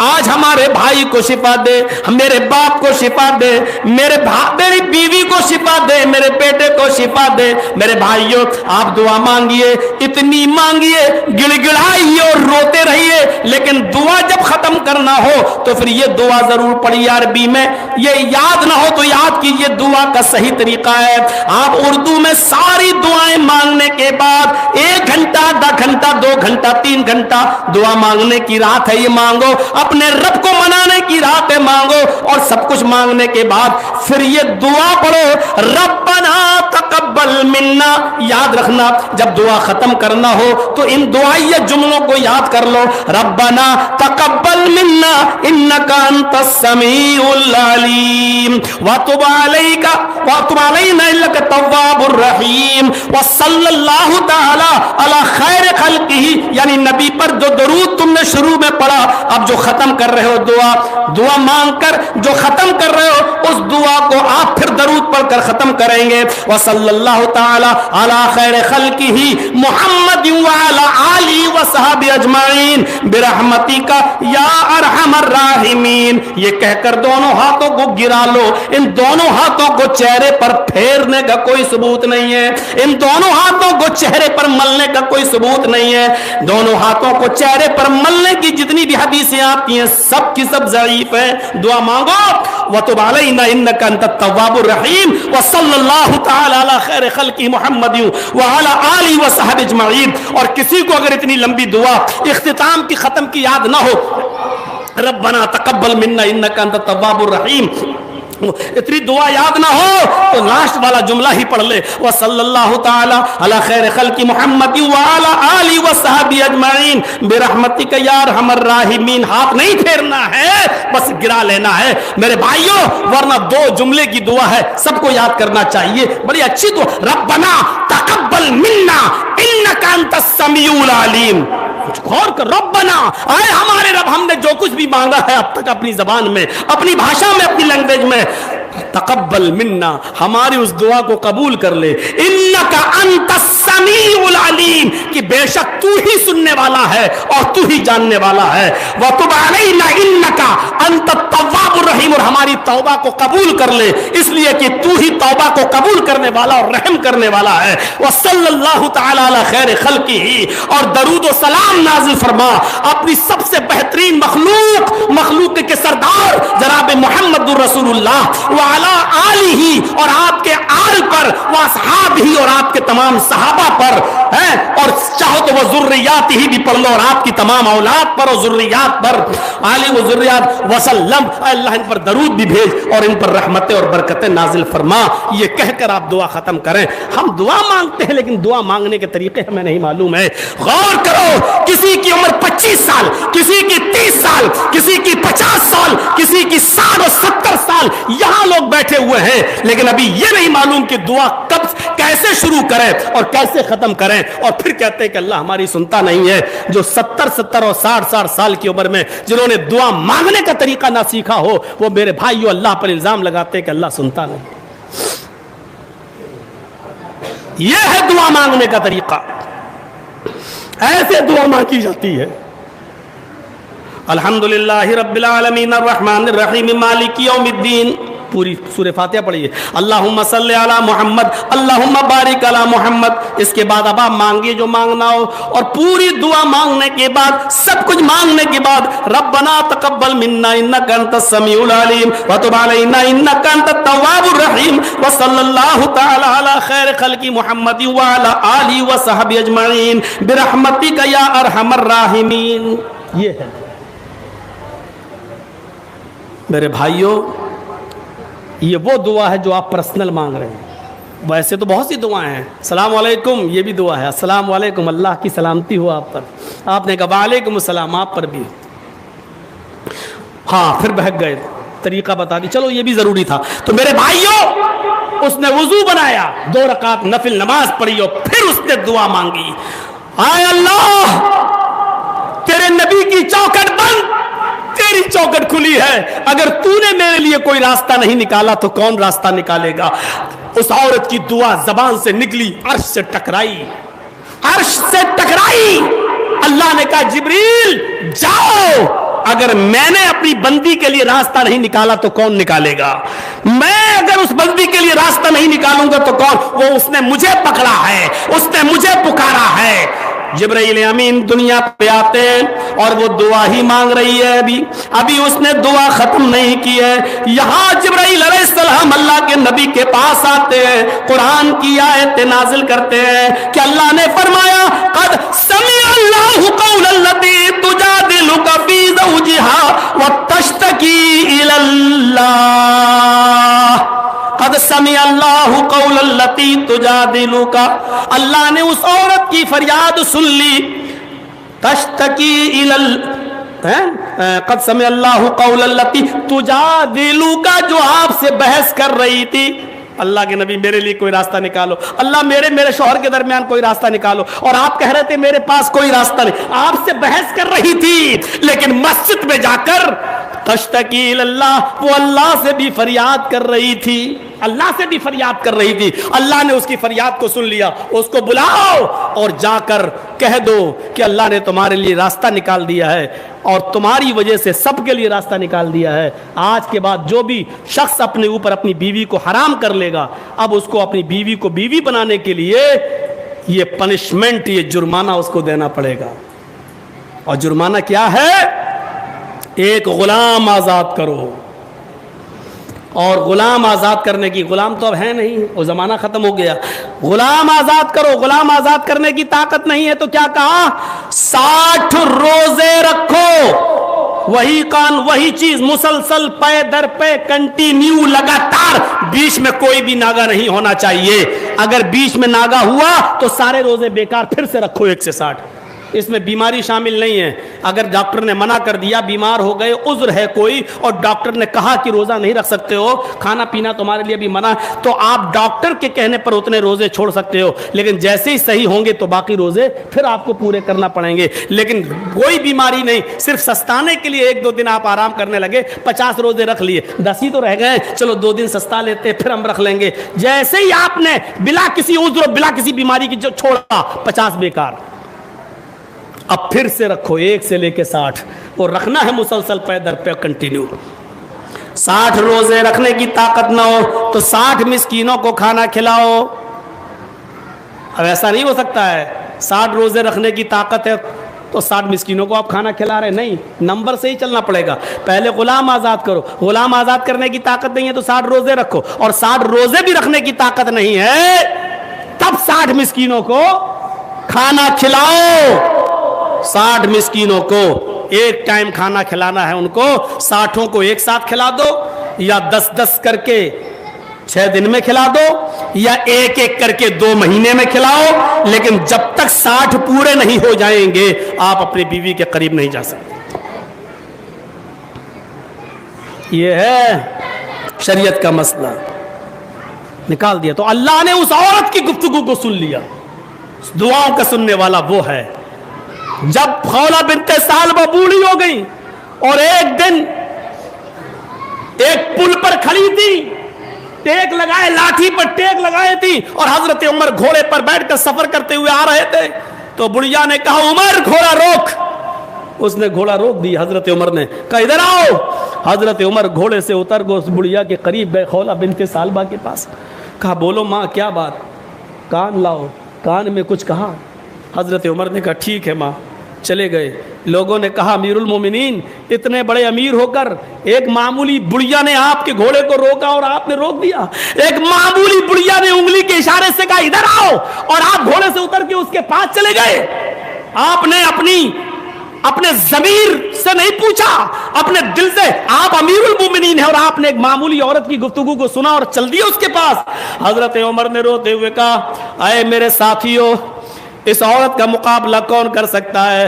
آج ہمارے بھائی کو شفا دے، میرے باپ کو شفا دے، میری بیوی کو شفا دے، میرے بیٹے کو شفا دے۔ میرے بھائیوں آپ دعا مانگیے، اتنی مانگیے، گڑ گڑائیے اور روتے رہیے، لیکن دعا جب ختم کرنا ہو تو پھر یہ دعا ضرور پڑھیے عربی میں۔ یہ یاد نہ ہو تو یاد کیجیے دعا کا صحیح طریقہ ہے۔ آپ اردو میں ساری دعائیں مانگنے کے بعد 1 گھنٹہ، آدھا گھنٹہ، 2 گھنٹہ، 3 گھنٹہ دعا مانگنے کی رات ہے، یہ مانگو، اپنے رب کو منانے کی رات ہے، مانگو، اور سب کچھ مانگنے کے بعد پھر یہ دعا پڑھو، ربنا تقبل منا۔ یاد رکھنا جب دعا ختم کرنا ہو تو ان دعائیہ جملوں کو یاد کر لو، ربنا تقبل منا انک انت السمیع العلیم وتب علینا انک التواب الرحیم وصلی اللہ تعالی علی خیر خلقہ، یعنی نبی پر جو درود تم نے شروع میں پڑھا، اب جو ختم کر رہے ہو دعا مانگ کر جو ختم کر رہے ہو اس دعا کو آپ پھر درود پڑھ کر ختم کریں گے، وصلی اللہ تعالی علی خیر خلقہ محمد وعلی آلہ وصحبہ اجمعین برحمتک یا ارحم الراحمین۔ یہ کہہ کر دونوں ہاتھوں کو گرا لو، ان دونوں ہاتھوں کو چہرے پر پھیرنے کا کوئی ثبوت نہیں ہے، ان دونوں ہاتھوں کو چہرے پر ملنے کا کوئی ثبوت نہیں ہے، دونوں ہاتھوں کو چہرے پر ملنے کی جتنی بھی حدیثیں آتی ہیں سب کی سب ضعیف ہیں۔ دعا مانگو، وتب علینا انک انت التواب الرحیم وصلی اللہ تعالی علی خیر خلقہ محمد وعلی آلہ وصحبہ اجمعین۔ اور کسی کو اگر اتنی لمبی دعا اختتام کی ختم کی یاد نہ ہو، ربنا تقبل منا انک انت التواب الرحیم، اتنی دعا یاد نہ ہو تو لاسٹ والا جملہ ہی پڑھ لے، وصلی اللہ تعالی علی خیر خلق محمد وعلی آلہ وصحبہ اجمعین برحمتک یا ارحم الراحمین۔ ہاتھ نہیں پھیرنا ہے، بس گرا لینا ہے میرے بھائیوں، ورنہ 2 جملے کی دعا ہے، سب کو یاد کرنا چاہیے، بڑی اچھی دعا، ربنا تقبل منا انک انت السمیع العلیم۔ غور کر، ربنا، اے ہمارے رب، ہم نے جو کچھ بھی مانگا ہے اب تک اپنی زبان میں، اپنی بھاشا میں، اپنی لینگویج میں، تقبل منا، ہماری اس دعا کو قبول کر لے، انک انت السمیع العلیم، کہ بے شک تو ہی سننے والا ہے اور تو ہی جاننے والا ہے، وتب علینا انک انت التواب الرحیم، اور ہماری توبہ کو قبول کر لے، اس لیے کہ تو ہی توبہ کو قبول کرنے والا اور رحم کرنے والا ہے، وصلی اللہ تعالی علی خیر خلقہ، اور درود و سلام نازل فرما اپنی سب سے بہترین مخلوق کے سردار جناب محمد رسول اللہ وعلی آلہ، اور آپ کے آل پر، واصحابہ، اور آپ کے تمام صحابہ پر، اور چاہو تو وہ ذریات ہی بھی پڑھ لو، اور آپ کی تمام اولاد پر اور ذریات پر، آلہ و ذریات وسلم، اللہ ان پر درود بھی بھیج اور ان پر رحمتیں اور برکتیں نازل فرما۔ یہ کہہ کر آپ دعا ختم کریں۔ ہم دعا مانگتے ہیں لیکن دعا مانگنے کے طریقے ہمیں نہیں معلوم ہے۔ غور کرو، کسی کی عمر 25 سال، کسی کی 30 سال، کسی کی 50 سال، کسی کی 60 اور 70 سال یہاں لوگ بیٹھے ہوئے ہیں، لیکن ابھی یہ نہیں معلوم کہ دعا کب کیسے شروع کریں اور کیسے ختم کریں، اور پھر کہتے ہیں کہ اللہ ہماری سنتا نہیں ہے۔ جو 70 اور 60 سال کی عمر میں جنہوں نے دعا مانگنے کا طریقہ نہ سیکھا ہو، وہ میرے بھائیو اللہ پر الزام لگاتے ہیں کہ اللہ سنتا نہیں۔ یہ ہے دعا مانگنے کا طریقہ، ایسے دعا مانگی جاتی ہے۔ الحمدللہ رب العالمین الرحمن الرحیم مالک یوم الدین، پوری سورہ فاتحہ پڑھیے، اللہم صلی علی محمد اللہم بارک علی محمد۔ اس کے بعد اب آپ مانگیے جو مانگنا ہو، اور پوری دعا مانگنے کے بعد، سب کچھ مانگنے کے بعد، ربنا تقبل منا انک انت السمیع العلیم وتب علینا انک انت التواب الرحیم وصلی اللہ تعالی علی خیر خلق محمد وعلی آلہ وصحبہ اجمعین برحمتک یا ارحم الراحمین۔ یہ ہے میرے بھائیوں، یہ وہ دعا ہے جو آپ پرسنل مانگ رہے ہیں۔ ویسے تو بہت سی دعائیں ہیں، السلام علیکم یہ بھی دعا ہے، السلام علیکم اللہ کی سلامتی ہو آپ پر، آپ نے کہا وعلیکم السلام آپ پر بھی، ہاں پھر بہک گئے، طریقہ بتا دی، چلو یہ بھی ضروری تھا۔ تو میرے بھائیوں، اس نے وضو بنایا، 2 رکعت نفل نماز پڑھی، اور پھر اس نے دعا مانگی، آئے اللہ تیرے نبی کی چوکھٹ بند، تیری چوکھٹ کھلی ہے، اگر تو نے میرے لیے کوئی راستہ نہیں نکالا تو کون راستہ نکالے گا؟ اس عورت کی دعا زبان سے نکلی، عرش سے ٹکرائی، عرش سے ٹکرائی۔ اللہ نے کہا جبریل جاؤ، اگر میں نے اپنی بندی کے لیے راستہ نہیں نکالا تو کون نکالے گا؟ میں اگر اس بندی کے لیے راستہ نہیں نکالوں گا تو کون؟ وہ اس نے مجھے پکڑا ہے، اس نے مجھے پکارا ہے۔ جبرائیل امین دنیا پہ آتے ہیں اور وہ دعا ہی مانگ رہی ہے، ابھی اس نے دعا ختم نہیں کی ہے۔ یہاں جبرائیل علیہ السلام اللہ کے نبی کے پاس آتے ہیں، قرآن کی آیت نازل کرتے ہیں کہ اللہ نے فرمایا قد سمع اللہ قول التی تجادلک فی زوجها وتشتکی الی اللہ، قد سمع اللہ قول التی تجادلک، اللہ نے اس عورت کی فریاد سن لی، تشتکی قد سمع اللہ قول التی تجادلک، جو آپ سے بحث کر رہی تھی۔ اللہ کے نبی میرے لیے کوئی راستہ نکالو، اللہ میرے شوہر کے درمیان کوئی راستہ نکالو، اور آپ کہہ رہے تھے میرے پاس کوئی راستہ نہیں، آپ سے بحث کر رہی تھی، لیکن مسجد میں جا کر تشتکی اللہ، وہ اللہ سے بھی فریاد کر رہی تھی، اللہ سے بھی فریاد کر رہی تھی۔ اللہ نے اس کی فریاد کو سن لیا، اس کو بلاؤ اور جا کر کہہ دو کہ اللہ نے تمہارے لیے راستہ نکال دیا ہے اور تمہاری وجہ سے سب کے لیے راستہ نکال دیا ہے۔ آج کے بعد جو بھی شخص اپنے اوپر اپنی بیوی کو حرام کر لے گا، اب اس کو اپنی بیوی کو بیوی بنانے کے لیے یہ پنشمنٹ، یہ جرمانہ اس کو دینا پڑے گا۔ اور جرمانہ کیا ہے؟ ایک غلام آزاد کرو، اور غلام آزاد کرنے کی، غلام تو اب ہے نہیں، وہ زمانہ ختم ہو گیا، غلام آزاد کرو، غلام آزاد کرنے کی طاقت نہیں ہے تو کیا کہا؟ 60 روزے رکھو، وہی چیز مسلسل پے در پے کنٹینیو لگاتار، بیچ میں کوئی بھی ناگا نہیں ہونا چاہیے، اگر بیچ میں ناگا ہوا تو سارے روزے بیکار، پھر سے رکھو 1 سے 60۔ اس میں بیماری شامل نہیں ہے، اگر ڈاکٹر نے منع کر دیا، بیمار ہو گئے، عذر ہے کوئی، اور ڈاکٹر نے کہا کہ روزہ نہیں رکھ سکتے ہو، کھانا پینا تمہارے لیے بھی منع، تو آپ ڈاکٹر کے کہنے پر اتنے روزے چھوڑ سکتے ہو، لیکن جیسے ہی صحیح ہوں گے تو باقی روزے پھر آپ کو پورے کرنا پڑیں گے۔ لیکن کوئی بیماری نہیں، صرف سستانے کے لیے 1-2 دن آپ آرام کرنے لگے، 50 روزے رکھ لیے، 10 ہی تو رہ گئے، چلو 2 دن سستا لیتے پھر ہم رکھ لیں گے، جیسے ہی آپ نے بلا کسی عذر و بلا کسی بیماری کی جو چھوڑا، 50 بیکار۔ اب پھر سے رکھو 1 سے لے کے 60، وہ رکھنا ہے مسلسل پے در پے کنٹینیو۔ 60 روزے رکھنے کی طاقت نہ ہو تو 60 مسکینوں کو کھانا کھلاؤ۔ اب ایسا نہیں ہو سکتا ہے 60 روزے رکھنے کی طاقت ہے تو 60 مسکینوں کو آپ کھانا کھلا رہے، نہیں، نمبر سے ہی چلنا پڑے گا۔ پہلے غلام آزاد کرو، غلام آزاد کرنے کی طاقت نہیں ہے تو 60 روزے رکھو، اور 60 روزے بھی رکھنے کی طاقت نہیں ہے تب 60 مسکینوں کو کھانا کھلاؤ۔ 60 مسکینوں کو ایک ٹائم کھانا کھلانا ہے، ان کو 60 کو ایک ساتھ کھلا دو، یا 10-10 کر کے 6 دن میں کھلا دو، یا 1-1 کر کے 2 مہینے میں کھلاؤ، لیکن جب تک 60 پورے نہیں ہو جائیں گے آپ اپنی بیوی کے قریب نہیں جا سکتے۔ یہ ہے شریعت کا مسئلہ، نکال دیا۔ تو اللہ نے اس عورت کی گفتگو کو سن لیا، دعاؤں کا سننے والا وہ ہے۔ جب خولہ بنت ثعلبہ بوڑھی ہو گئی اور ایک دن ایک پل پر کھڑی تھی، ٹیک لگائے، لاٹھی پر ٹیک لگائے تھی، اور حضرت عمر گھوڑے پر بیٹھ کر سفر کرتے ہوئے آ رہے تھے، تو بڑھیا نے کہا عمر گھوڑا روک، اس نے گھوڑا روک دی، حضرت عمر نے کہا ادھر آؤ، حضرت عمر گھوڑے سے اتر گئے، اس بڑھیا کے قریب گئے، خولہ بنت ثعلبہ کے پاس، کہا بولو ماں کیا بات، کان لاؤ، کان میں کچھ کہا؟ حضرت عمر نے کہا ٹھیک ہے ماں، چلے گئے۔ لوگوں نے کہا امیر المومنین، اتنے بڑے امیر ہو کر ایک معمولی بڑھیا نے آپ کے گھوڑے کو روکا اور آپ نے روک دیا، ایک معمولی بڑھیا نے انگلی کے اشارے سے کہا ادھر آؤ، اور آپ گھوڑے سے اتر کے اس کے پاس چلے گئے۔ آپ نے اپنے ضمیر سے نہیں پوچھا، اپنے دل سے، آپ امیر المومنین ہیں اور آپ نے ایک معمولی عورت کی گفتگو کو سنا اور چل دیا اس کے پاس۔ حضرت عمر نے روتے ہوئے کہا اے میرے ساتھیو، اس عورت کا مقابلہ کون کر سکتا ہے؟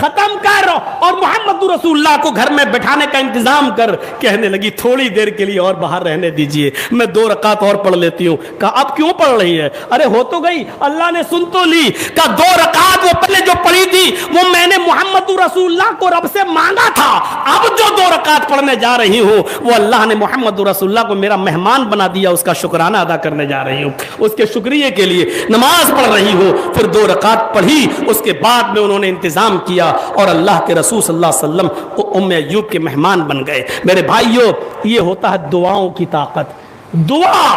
ختم کر اور محمد رسول اللہ کو گھر میں بٹھانے کا انتظام کر. کہنے لگی تھوڑی دیر کے لیے اور باہر رہنے دیجئے, میں 2 رکعت اور پڑھ لیتی ہوں. کہا اب کیوں پڑھ رہی ہے؟ ارے ہو تو گئی, اللہ نے سن تو لی. کہا 2 رکعت وہ پہلے جو پڑھی تھی وہ میں نے محمد رسول اللہ کو رب سے مانگا تھا, اب جو 2 رکعت پڑھنے جا رہی ہوں وہ اللہ نے محمد رسول اللہ کو میرا مہمان بنا دیا, اس کا شکرانہ ادا کرنے جا رہی ہوں, اس کے شکریہ کے لیے نماز پڑھ رہی ہوں. پھر 2 رکعت پڑھی, اس کے بعد میں انہوں نے انتظام کیا اور اللہ کے رسول صلی اللہ علیہ وسلم ام ایوب کے مہمان بن گئے. میرے بھائیو, یہ ہوتا ہے دعاؤں کی طاقت. دعا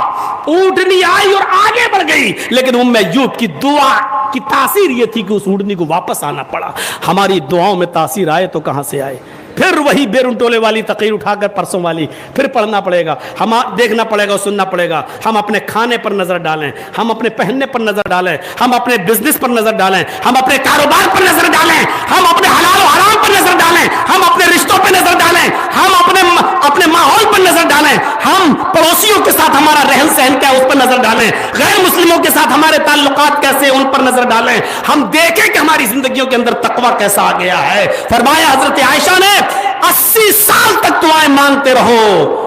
اونٹنی آئی اور آگے بڑھ گئی, لیکن ام ایوب کی دعا کی تاثیر یہ تھی کہ اس اونٹنی کو واپس آنا پڑا. ہماری دعاؤں میں تاثیر آئے تو کہاں سے آئے؟ پھر وہی بیرون ٹولے والی تقریر اٹھا کر پرسوں والی پھر پڑھنا پڑے گا, ہم دیکھنا پڑے گا, سننا پڑے گا. ہم اپنے کھانے پر نظر ڈالیں, ہم اپنے پہننے پر نظر ڈالیں, ہم اپنے بزنس پر نظر ڈالیں, ہم اپنے کاروبار پر نظر ڈالیں, ہم اپنے حلال و حرام پر نظر ڈالیں, ہم اپنے رشتوں پہ نظر ڈالیں, ہم اپنے ماحول پر نظر ڈالیں, ہم پڑوسیوں کے ساتھ ہمارا رہن سہن کیا ہے اس پر نظر ڈالیں, غیر مسلموں کے ساتھ ہمارے تعلقات کیسے ان پر نظر ڈالیں, ہم دیکھیں کہ ہماری زندگیوں کے اندر تقویٰ کیسا آ گیا ہے. فرمایا حضرت عائشہ نے 80 سال تک دعائیں مانگتے رہو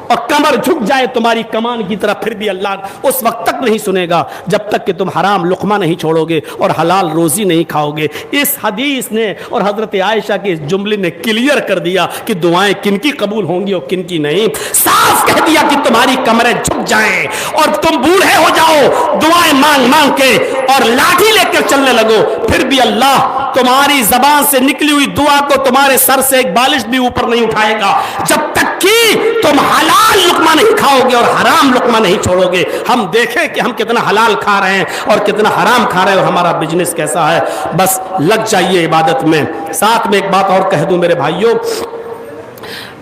اور کمر جھک جائے تمہاری کمان کی طرف, پھر بھی اللہ اس وقت تک نہیں سنے گا جب تک کہ تم حرام لقمہ نہیں چھوڑو گے اور حلال روزی نہیں کھاؤ گے. اس حدیث نے اور حضرت عائشہ کے اس جملے نے کلیئر کر دیا کہ دعائیں کن کی قبول ہوں گی اور کن کی نہیں. صاف کہہ دیا کہ تمہاری کمریں جھک جائیں اور تم بوڑھے ہو جاؤ دعائیں مانگ مانگ کے اور لاٹھی لے کر چلنے لگو, پھر بھی اللہ تمہاری زبان سے نکلی ہوئی دعا کو تمہارے سر سے ایک بالش بھی اوپر نہیں اٹھائے گا جب تک کہ تم حلال لقمہ نہیں کھاؤ گے اور حرام لقمہ نہیں چھوڑو گے. ہم دیکھیں کہ ہم کتنا حلال کھا رہے ہیں اور کتنا حرام کھا رہے ہیں اور ہمارا بزنس کیسا ہے. بس لگ جائیے عبادت میں. ساتھ میں ایک بات اور کہہ دوں میرے بھائیوں,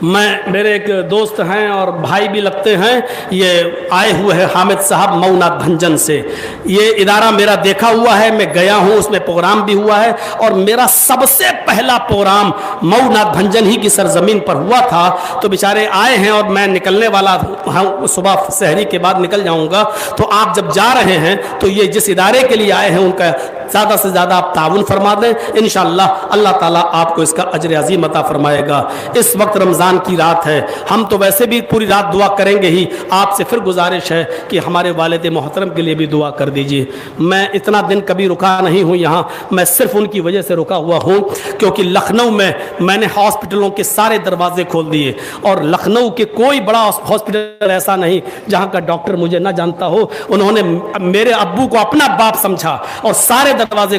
میرے ایک دوست ہیں اور بھائی بھی لگتے ہیں, یہ آئے ہوئے ہیں حامد صاحب مئو ناتھ بھنجن سے. یہ ادارہ میرا دیکھا ہوا ہے, میں گیا ہوں, اس میں پروگرام بھی ہوا ہے اور میرا سب سے پہلا پروگرام مئو ناتھ بھنجن ہی کی سرزمین پر ہوا تھا. تو بیچارے آئے ہیں اور میں نکلنے والا ہوں, صبح سحری کے بعد نکل جاؤں گا. تو آپ جب جا رہے ہیں تو یہ جس ادارے کے لیے آئے ہیں ان کا زیادہ سے زیادہ آپ تعاون فرما دیں, انشاءاللہ اللہ تعالیٰ آپ کو اس کا اجر عظیم عطا فرمائے گا. اس وقت رمضان کی رات ہے, ہم تو ویسے بھی پوری رات دعا کریں گے ہی, آپ سے پھر گزارش ہے کہ ہمارے والد محترم کے لیے بھی دعا کر دیجیے. میں اتنا دن کبھی رکا نہیں ہوں یہاں, میں صرف ان کی وجہ سے رکا ہوا ہوں کیونکہ لکھنؤ میں نے ہاسپٹلوں کے سارے دروازے کھول دیے اور لکھنؤ کے کوئی بڑا ہاسپٹل ایسا نہیں جہاں کا ڈاکٹر مجھے نہ جانتا ہو. انہوں نے میرے ابو کو اپنا باپ سمجھا اور سارے دروازے,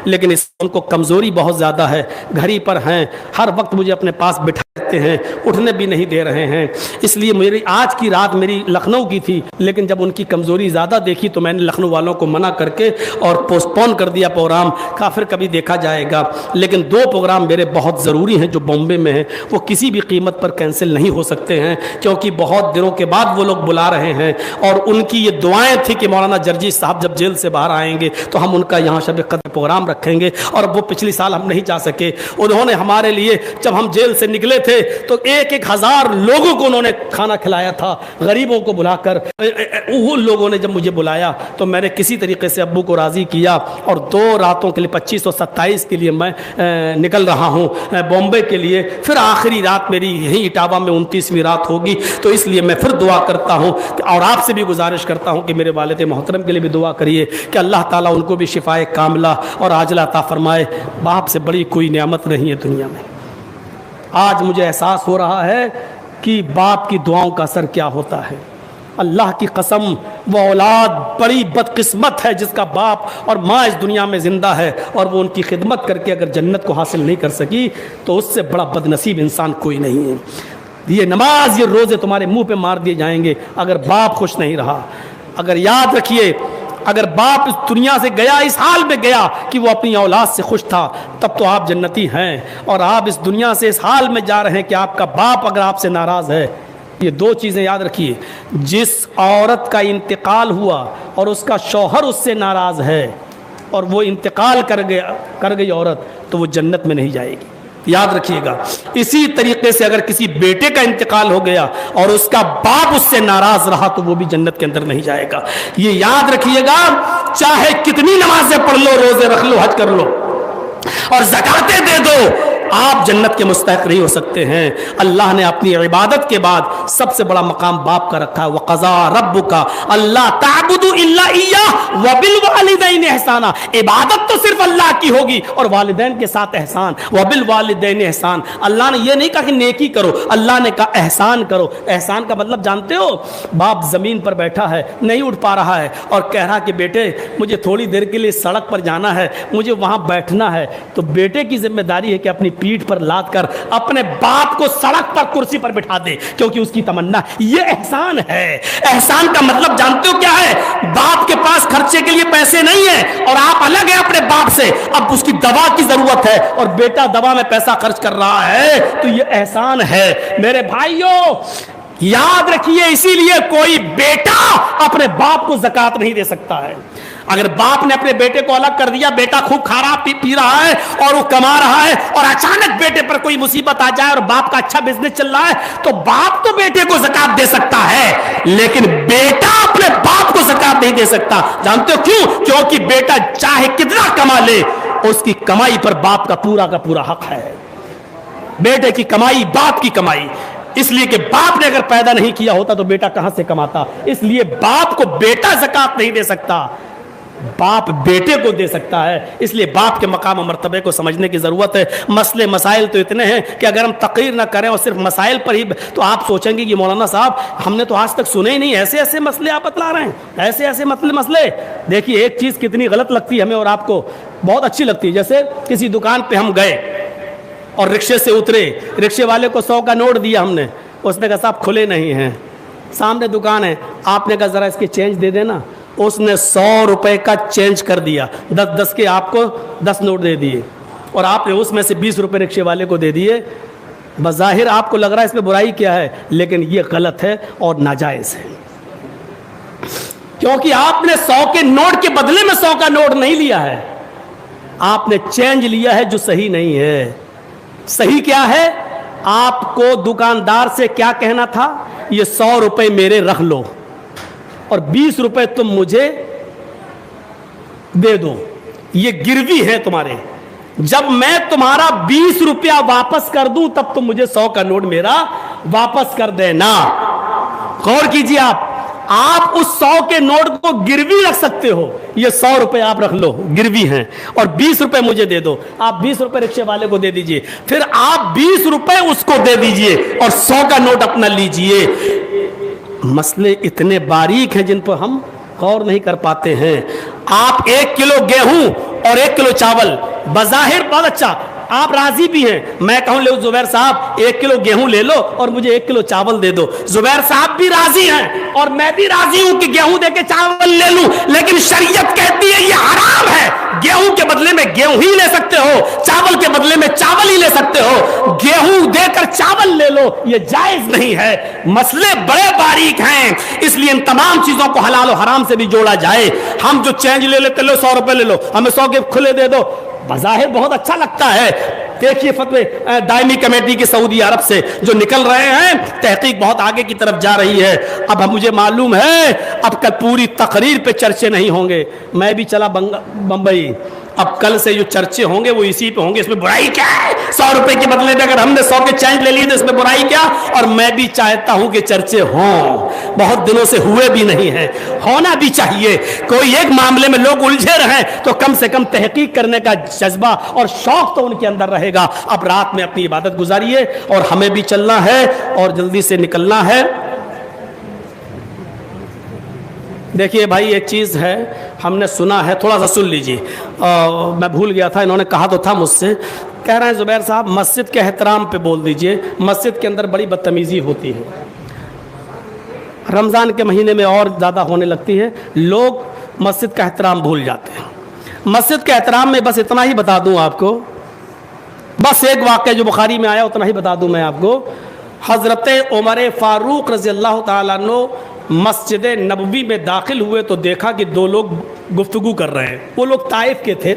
لیکن ان کو کمزوری بہت زیادہ ہے, گھر ہی پر ہیں, ہر وقت مجھے اپنے پاس بٹھا رکھتے ہیں, اٹھنے بھی نہیں دے رہے ہیں. اس لیے میری آج کی رات میری لکھنؤ کی تھی, لیکن جب ان کی کمزوری زیادہ دیکھی تو میں نے لکھنؤ والوں کو منع کر کے اور پوسٹ پون کر دیا پروگرام, پھر کبھی دیکھا جائے گا. لیکن 2 پروگرام میرے بہت ضروری ہیں جو بامبے میں ہیں, وہ کسی بھی قیمت پر کینسل نہیں ہو سکتے ہیں کیونکہ بہت دنوں کے بعد وہ لوگ بلا رہے ہیں اور ان کی یہ دعائیں تھی کہ مولانا جرجی صاحب جب جیل سے باہر آئیں گے تو ہم ان کا یہاں شب قدر پروگرام رکھیں گے, اور وہ پچھلی سال ہم نہیں جا سکے. انہوں نے ہمارے لیے جب ہم جیل سے نکلے تھے تو 1,000 لوگوں کو انہوں نے کھانا کھلایا تھا, غریبوں کو بلا کر. وہ لوگوں نے جب مجھے بلایا تو میں نے کسی طریقے سے ابو کو راضی کیا اور 2 راتوں کے لیے 25 اور 27 کے لیے میں نکل رہا ہوں بامبے کے لیے. پھر آخری رات میری یہیں اٹاوا میں 29ویں رات ہوگی, تو اس لیے میں پھر دعا کرتا ہوں اور آپ سے بھی گزارش کرتا ہوں کہ میرے والد محترم کے لیے بھی دعا کریے کہ اللہ تعالیٰ ان کو بھی شفائے کاملہ اور عاجلہ عطا فرمائے. باپ سے بڑی کوئی نعمت نہیں ہے دنیا میں. آج مجھے احساس ہو رہا ہے کہ باپ کی دعاؤں کا اثر کیا ہوتا ہے. اللہ کی قسم وہ اولاد بڑی بدقسمت ہے جس کا باپ اور ماں اس دنیا میں زندہ ہے اور وہ ان کی خدمت کر کے اگر جنت کو حاصل نہیں کر سکی تو اس سے بڑا بد نصیب انسان کوئی نہیں ہے. یہ نماز یہ روزے تمہارے منہ پہ مار دیے جائیں گے اگر باپ خوش نہیں رہا. اگر یاد رکھیے, اگر باپ اس دنیا سے گیا, اس حال میں گیا کہ وہ اپنی اولاد سے خوش تھا, تب تو آپ جنتی ہیں. اور آپ اس دنیا سے اس حال میں جا رہے ہیں کہ آپ کا باپ اگر آپ سے ناراض ہے. یہ 2 چیزیں یاد رکھیے, جس عورت کا انتقال ہوا اور اس کا شوہر اس سے ناراض ہے اور وہ انتقال کر گئی عورت, تو وہ جنت میں نہیں جائے گی. یاد رکھیے گا. اسی طریقے سے اگر کسی بیٹے کا انتقال ہو گیا اور اس کا باپ اس سے ناراض رہا تو وہ بھی جنت کے اندر نہیں جائے گا. یہ یاد رکھیے گا, چاہے کتنی نمازیں پڑھ لو, روزے رکھ لو, حج کر لو, اور زکاتیں دے دو, آپ جنت کے مستحق نہیں ہو سکتے ہیں. اللہ نے اپنی عبادت کے بعد سب سے بڑا مقام باپ کا رکھا ہے. وَقَضَىٰ رَبُّكَ أَلَّا تَعْبُدُوا إِلَّا إِيَّاهُ وَبِالْوَالِدَيْنِ إِحْسَانًا. عبادت تو صرف اللہ کی ہوگی اور والدین کے ساتھ احسان. وَبِالْوَالِدَيْنِ إِحْسَان. اللہ نے یہ نہیں کہا کہ نیکی کرو, اللہ نے کہا احسان کرو. احسان کا مطلب جانتے ہو؟ باپ زمین پر بیٹھا ہے, نہیں اٹھ پا رہا ہے اور کہہ رہا کہ بیٹے مجھے تھوڑی دیر کے لیے سڑک پر جانا ہے, مجھے وہاں بیٹھنا ہے, تو بیٹے کی ذمہ داری ہے کہ اپنی پیٹھ پر لاد کر اپنے باپ کو سڑک پر کرسی پر بٹھا دے, کیونکہ اس کی تمنا. یہ احسان ہے. احسان کا مطلب جانتے ہو کیا ہے؟ باپ کے پاس خرچے کے لیے پیسے نہیں ہیں اور آپ الگ ہیں اپنے باپ سے, اب اس کی دوا کی ضرورت ہے اور بیٹا دوا میں پیسہ خرچ کر رہا ہے, تو یہ احسان ہے. میرے بھائیوں یاد رکھیے, اسی لیے کوئی بیٹا اپنے باپ کو زکات نہیں دے سکتا ہے. اگر باپ نے اپنے بیٹے کو الگ کر دیا, بیٹا خوب کھا رہا پی رہا ہے اور وہ کما رہا ہے, اور اچانک بیٹے پر کوئی مصیبت آ جائے اور باپ کا اچھا بزنس چل رہا ہے, تو باپ تو بیٹے کو زکات دے سکتا ہے, لیکن بیٹا اپنے باپ کو زکات نہیں دے سکتا. جانتے ہو کیوں؟ کیونکہ بیٹا چاہے کتنا کما لے, اس کی کمائی پر باپ کا پورا حق ہے. بیٹے کی کمائی باپ کی کمائی, اس لیے کہ باپ نے اگر پیدا نہیں کیا ہوتا تو بیٹا کہاں سے کماتا. اس لیے باپ کو بیٹا زکات نہیں دے سکتا, باپ بیٹے کو دے سکتا ہے. اس لیے باپ کے مقام و مرتبے کو سمجھنے کی ضرورت ہے. مسئلے مسائل تو اتنے ہیں کہ اگر ہم تقریر نہ کریں اور صرف مسائل پر ہی, تو آپ سوچیں گے کہ مولانا صاحب ہم نے تو آج تک سنے ہی نہیں, ایسے مسئلے آپ بتلا رہے ہیں, ایسے مسئلے. دیکھیے ایک چیز کتنی غلط لگتی ہے ہمیں اور آپ کو بہت اچھی لگتی ہے. جیسے کسی دکان پہ ہم گئے اور رکشے سے اترے, رکشے والے کو 100 کا نوٹ دیا ہم نے, اس نے کہا صاحب کھلے نہیں ہیں, سامنے دکان ہے, آپ نے کہا ذرا اس کے چینج دے دینا, اس نے 100 روپے کا چینج کر دیا, 10 کے آپ کو 10 نوٹ دے دیے, اور آپ نے اس میں سے 20 روپے رکشے والے کو دے دیے. بظاہر آپ کو لگ رہا ہے اس میں برائی کیا ہے, لیکن یہ غلط ہے اور ناجائز ہے, کیونکہ آپ نے 100 کے نوٹ کے بدلے میں 100 کا نوٹ نہیں لیا ہے, آپ نے چینج لیا ہے جو صحیح نہیں ہے. صحیح کیا ہے؟ آپ کو دکاندار سے کیا کہنا تھا؟ یہ 100 روپے میرے رکھ لو اور 20 روپے تم مجھے دے دو, یہ گروی ہے تمہارے. جب میں تمہارا 20 روپیہ واپس کر دوں تب تم مجھے 100 کا نوٹ میرا واپس کر دینا. غور کیجیے, آپ اس 100 کے نوٹ کو گروی رکھ سکتے ہو, یہ 100 روپے آپ رکھ لو گروی ہیں, اور 20 روپے مجھے دے دو. آپ 20 روپے رکشے والے کو دے دیجئے, پھر آپ 20 روپے اس کو دے دیجئے اور 100 کا نوٹ اپنا لیجئے. مسئلے اتنے باریک ہیں جن پر ہم غور نہیں کر پاتے ہیں. آپ 1 کلو گیہوں اور 1 کلو چاول, بظاہر بہت اچھا, آپ راضی بھی ہیں, میں کہوں لے زبیر صاحب 1 کلو گیہوں لے لو اور مجھے 1 کلو چاول دے دو, زبیر صاحب بھی راضی ہیں اور میں بھی راضی ہوں کہ گیہوں دے کے چاول لے لوں, لیکن شریعت کہتی ہے یہ حرام ہے. گیہوں کے بدلے میں گیہوں ہی لے سکتے ہو, چاول کے بدلے میں چاول ہی لے سکتے ہو, گیہوں دے کر چاول لے لو, یہ جائز نہیں ہے. مسئلے بڑے باریک ہیں, اس لیے ان تمام چیزوں کو حلال و حرام سے بھی جوڑا جائے. ہم جو چینج لے لیتے, لو 100 روپے لے لو, ہمیں 100 کے کھلے دے دو, بظاہر بہت اچھا لگتا ہے. دیکھیے فتوے دائمی کمیٹی کے سعودی عرب سے جو نکل رہے ہیں, تحقیق بہت آگے کی طرف جا رہی ہے. اب مجھے معلوم ہے اب کل پوری تقریر پہ چرچے نہیں ہوں گے, میں بھی چلا بمبئی, اب کل سے جو چرچے ہوں گے وہ اسی پہ ہوں گے. اس میں برائی کیا ہے؟ 100 روپے کے بدلے میں اگر ہم نے 100 کے چینج لے لیے تو اس میں برائی کیا؟ اور میں بھی چاہتا ہوں کہ چرچے ہوں, بہت دنوں سے ہوئے بھی نہیں ہیں, ہونا بھی چاہیے. کوئی ایک معاملے میں لوگ الجھے رہیں تو کم سے کم تحقیق کرنے کا جذبہ اور شوق تو ان کے اندر رہے گا. اب رات میں اپنی عبادت گزاریے, اور ہمیں بھی چلنا ہے اور جلدی سے نکلنا ہے. دیکھیے بھائی ایک چیز ہے, ہم نے سنا ہے, تھوڑا سا سن لیجیے, میں بھول گیا تھا, انہوں نے کہا تو تھا مجھ سے, کہہ رہے ہیں زبیر صاحب مسجد کے احترام پہ بول دیجئے, مسجد کے اندر بڑی بدتمیزی ہوتی ہے. رمضان کے مہینے میں اور زیادہ ہونے لگتی ہے, لوگ مسجد کا احترام بھول جاتے ہیں. مسجد کے احترام میں بس اتنا ہی بتا دوں آپ کو, بس ایک واقعہ جو بخاری میں آیا اتنا ہی بتا دوں میں آپ کو. حضرت عمر فاروق رضی اللہ تعالیٰ عنہ مسجد نبوی میں داخل ہوئے تو دیکھا کہ 2 لوگ گفتگو کر رہے ہیں. وہ لوگ طائف کے تھے.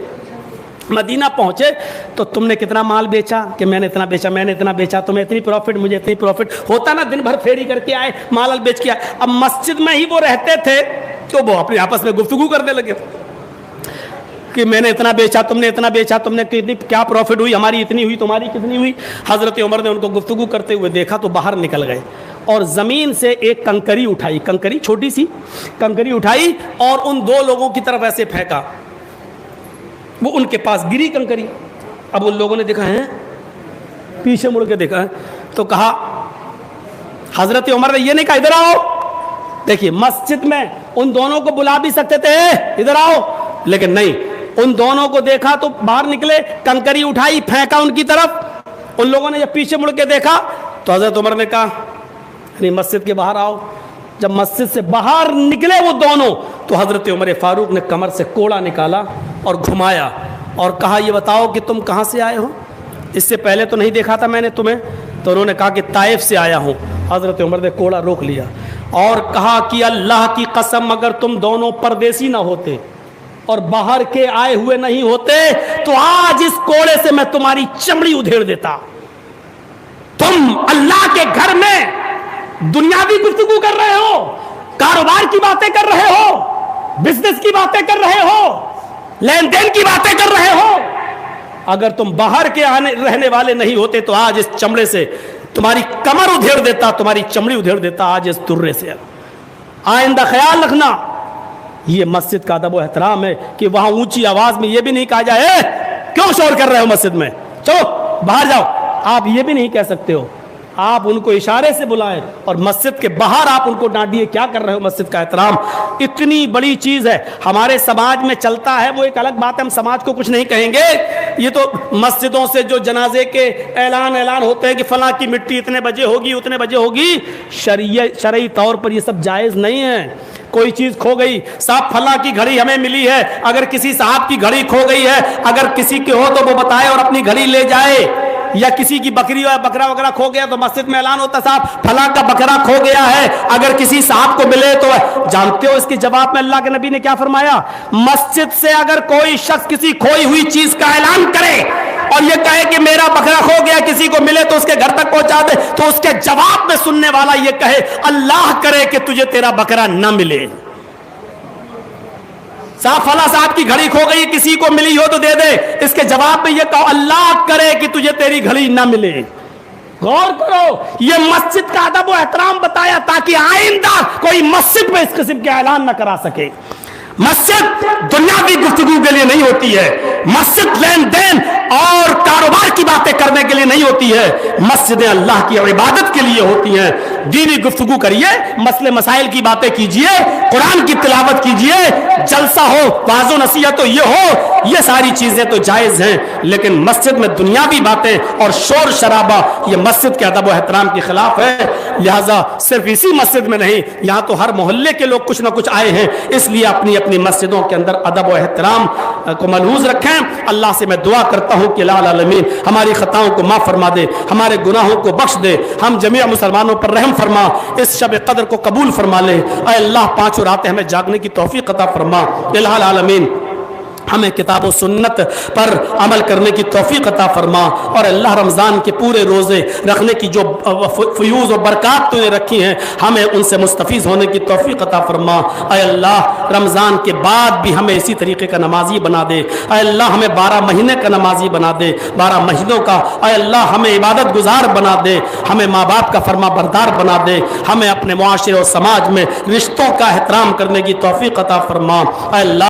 مدینہ پہنچے تو تم نے کتنا مال بیچا, کہ میں نے اتنا بیچا, میں نے اتنا بیچا, تمہیں اتنی پروفٹ, مجھے اتنی پروفٹ. ہوتا نا دن بھر پھیری کر کے آئے, مال بیچ کے آئے. اب مسجد میں ہی وہ رہتے تھے تو وہ اپنے آپس میں گفتگو کرنے لگے. کہ میں نے اتنا بیچا، تم نے اتنا بیچا، تم نے کتنی کیا پروفٹ ہوئی، ہماری اتنی ہوئی، تمہاری کتنی ہوئی. حضرت عمر نے ان کو گفتگو کرتے ہوئے دیکھا تو باہر نکل گئے اور زمین سے ایک کنکری اٹھائی، کنکری چھوٹی سی کنکری اٹھائی اور ان دو لوگوں کی طرف ایسے پھینکا. وہ ان کے پاس گری کنکری. اب ان لوگوں نے دیکھا ہے، پیچھے مڑ کے دیکھا ہے تو کہا، حضرت عمر نے یہ نہیں کہا ادھر آؤ. دیکھیے مسجد میں ان دونوں کو بلا بھی سکتے تھے ادھر آؤ، لیکن نہیں، ان دونوں کو دیکھا تو باہر نکلے، کنکری اٹھائی پھینکا ان کی طرف. ان لوگوں نے جب پیچھے مڑ کے دیکھا تو حضرت عمر نے کہا نہیں مسجد کے باہر آؤ. جب مسجد سے باہر نکلے وہ دونوں تو حضرت عمر فاروق نے کمر سے کوڑا نکالا اور گھمایا اور کہا یہ بتاؤ کہ تم کہاں سے آئے ہو، اس سے پہلے تو نہیں دیکھا تھا میں نے تمہیں. تو انہوں نے کہا کہ طائف سے آیا ہوں. حضرت عمر نے کوڑا روک لیا اور کہا کہ اللہ کی قسم اگر تم دونوں پردیسی نہ ہوتے اور باہر کے آئے ہوئے نہیں ہوتے تو آج اس کوڑے سے میں تمہاری چمڑی ادھیڑ دیتا. تم اللہ کے گھر میں دنیاوی گفتگو کر رہے ہو، کاروبار کی باتیں کر رہے ہو، بزنس کی باتیں کر رہے ہو، لین دین کی باتیں کر رہے ہو. اگر تم باہر کے رہنے والے نہیں ہوتے تو آج اس چمڑے سے تمہاری کمر ادھیڑ دیتا، تمہاری چمڑی ادھیڑ دیتا آج اس درے سے. آئندہ خیال رکھنا، یہ مسجد کا ادب و احترام ہے کہ وہاں اونچی آواز میں یہ بھی نہیں کہا جائے کیوں شور کر رہے ہو مسجد میں، چلو باہر جاؤ. آپ یہ بھی نہیں کہہ سکتے ہو. آپ ان کو اشارے سے بلائیں اور مسجد کے باہر آپ ان کو ڈانٹیے کیا کر رہے ہو. مسجد کا احترام اتنی بڑی چیز ہے، ہمارے سماج میں چلتا ہے، وہ ایک الگ بات ہے، ہم سماج کو کچھ نہیں کہیں گے. یہ تو مسجدوں سے جو جنازے کے اعلان ہوتے ہیں کہ فلاں کی مٹی اتنے بجے ہوگی اتنے بجے ہوگی، شرعی طور پر یہ سب جائز نہیں ہے. کوئی چیز کھو گئی، صاحب فلاں کی گھڑی ہمیں ملی ہے، اگر کسی صاحب کی گھڑی کھو گئی ہے، اگر کسی کے ہو تو وہ بتائے اور اپنی گھڑی لے جائے. یا کسی کی بکری یا بکرا وغیرہ کھو گیا تو مسجد میں اعلان ہوتا صاحب فلاں کا بکرا کھو گیا ہے، اگر کسی صاحب کو ملے تو. جانتے ہو اس کے جواب میں اللہ کے نبی نے کیا فرمایا؟ مسجد سے اگر کوئی شخص کسی کھوئی ہوئی چیز کا اعلان کرے اور یہ کہے کہ میرا بکرا کھو گیا، کسی کو ملے تو اس کے گھر تک پہنچا دے، تو اس کے جواب میں سننے والا یہ کہے اللہ کرے کہ تجھے تیرا بکرا نہ ملے. صاحب فلاں صاحب کی گھڑی کھو گئی، کسی کو ملی ہو تو دے دے، اس کے جواب میں یہ کہو اللہ کرے کہ تجھے تیری گھڑی نہ ملے. غور کرو، یہ مسجد کا ادب و احترام بتایا تاکہ آئندہ کوئی مسجد میں اس قسم کے اعلان نہ کرا سکے. مسجد دنیاوی گفتگو کے لیے نہیں ہوتی ہے، مسجد لین دین اور کاروبار کی باتیں کرنے کے لیے نہیں ہوتی ہے، مسجدیں اللہ کی عبادت کے لیے ہوتی ہیں. دینی گفتگو کریے، مسئلے مسائل کی باتیں کیجئے، قرآن کی تلاوت کیجئے، جلسہ ہو، واعظ و نصیحت ہو، یہ ہو، یہ ساری چیزیں تو جائز ہیں. لیکن مسجد میں دنیاوی باتیں اور شور شرابہ یہ مسجد کے ادب و احترام کے خلاف ہے. لہذا صرف اسی مسجد میں نہیں، یہاں تو ہر محلے کے لوگ کچھ نہ کچھ آئے ہیں، اس لیے اپنی مسجدوں کے اندر ادب و احترام کو ملحوظ رکھیں. اللہ سے میں دعا کرتا ہوں کہ الہ العالمین ہماری خطاؤں کو معاف فرما دے، ہمارے گناہوں کو بخش دے، ہم جمیع مسلمانوں پر رحم فرما، اس شب قدر کو قبول فرما لے. اے اللہ پانچوں راتیں ہمیں جاگنے کی توفیق عطا فرما. الہ العالمین ہمیں کتاب و سنت پر عمل کرنے کی توفیق عطا فرما، اور اللہ رمضان کے پورے روزے رکھنے کی جو فیوز و برکات تو نے رکھی ہیں ہمیں ان سے مستفیض ہونے کی توفیق عطا فرما. اے اللہ رمضان کے بعد بھی ہمیں اسی طریقے کا نمازی بنا دے. اے اللہ ہمیں 12 مہینے کا نمازی بنا دے، 12 مہینوں کا. اے اللہ ہمیں عبادت گزار بنا دے، ہمیں ماں باپ کا فرما بردار بنا دے، ہمیں اپنے معاشرے اور سماج میں رشتوں کا احترام کرنے کی توفیق عطا فرما. اے اللہ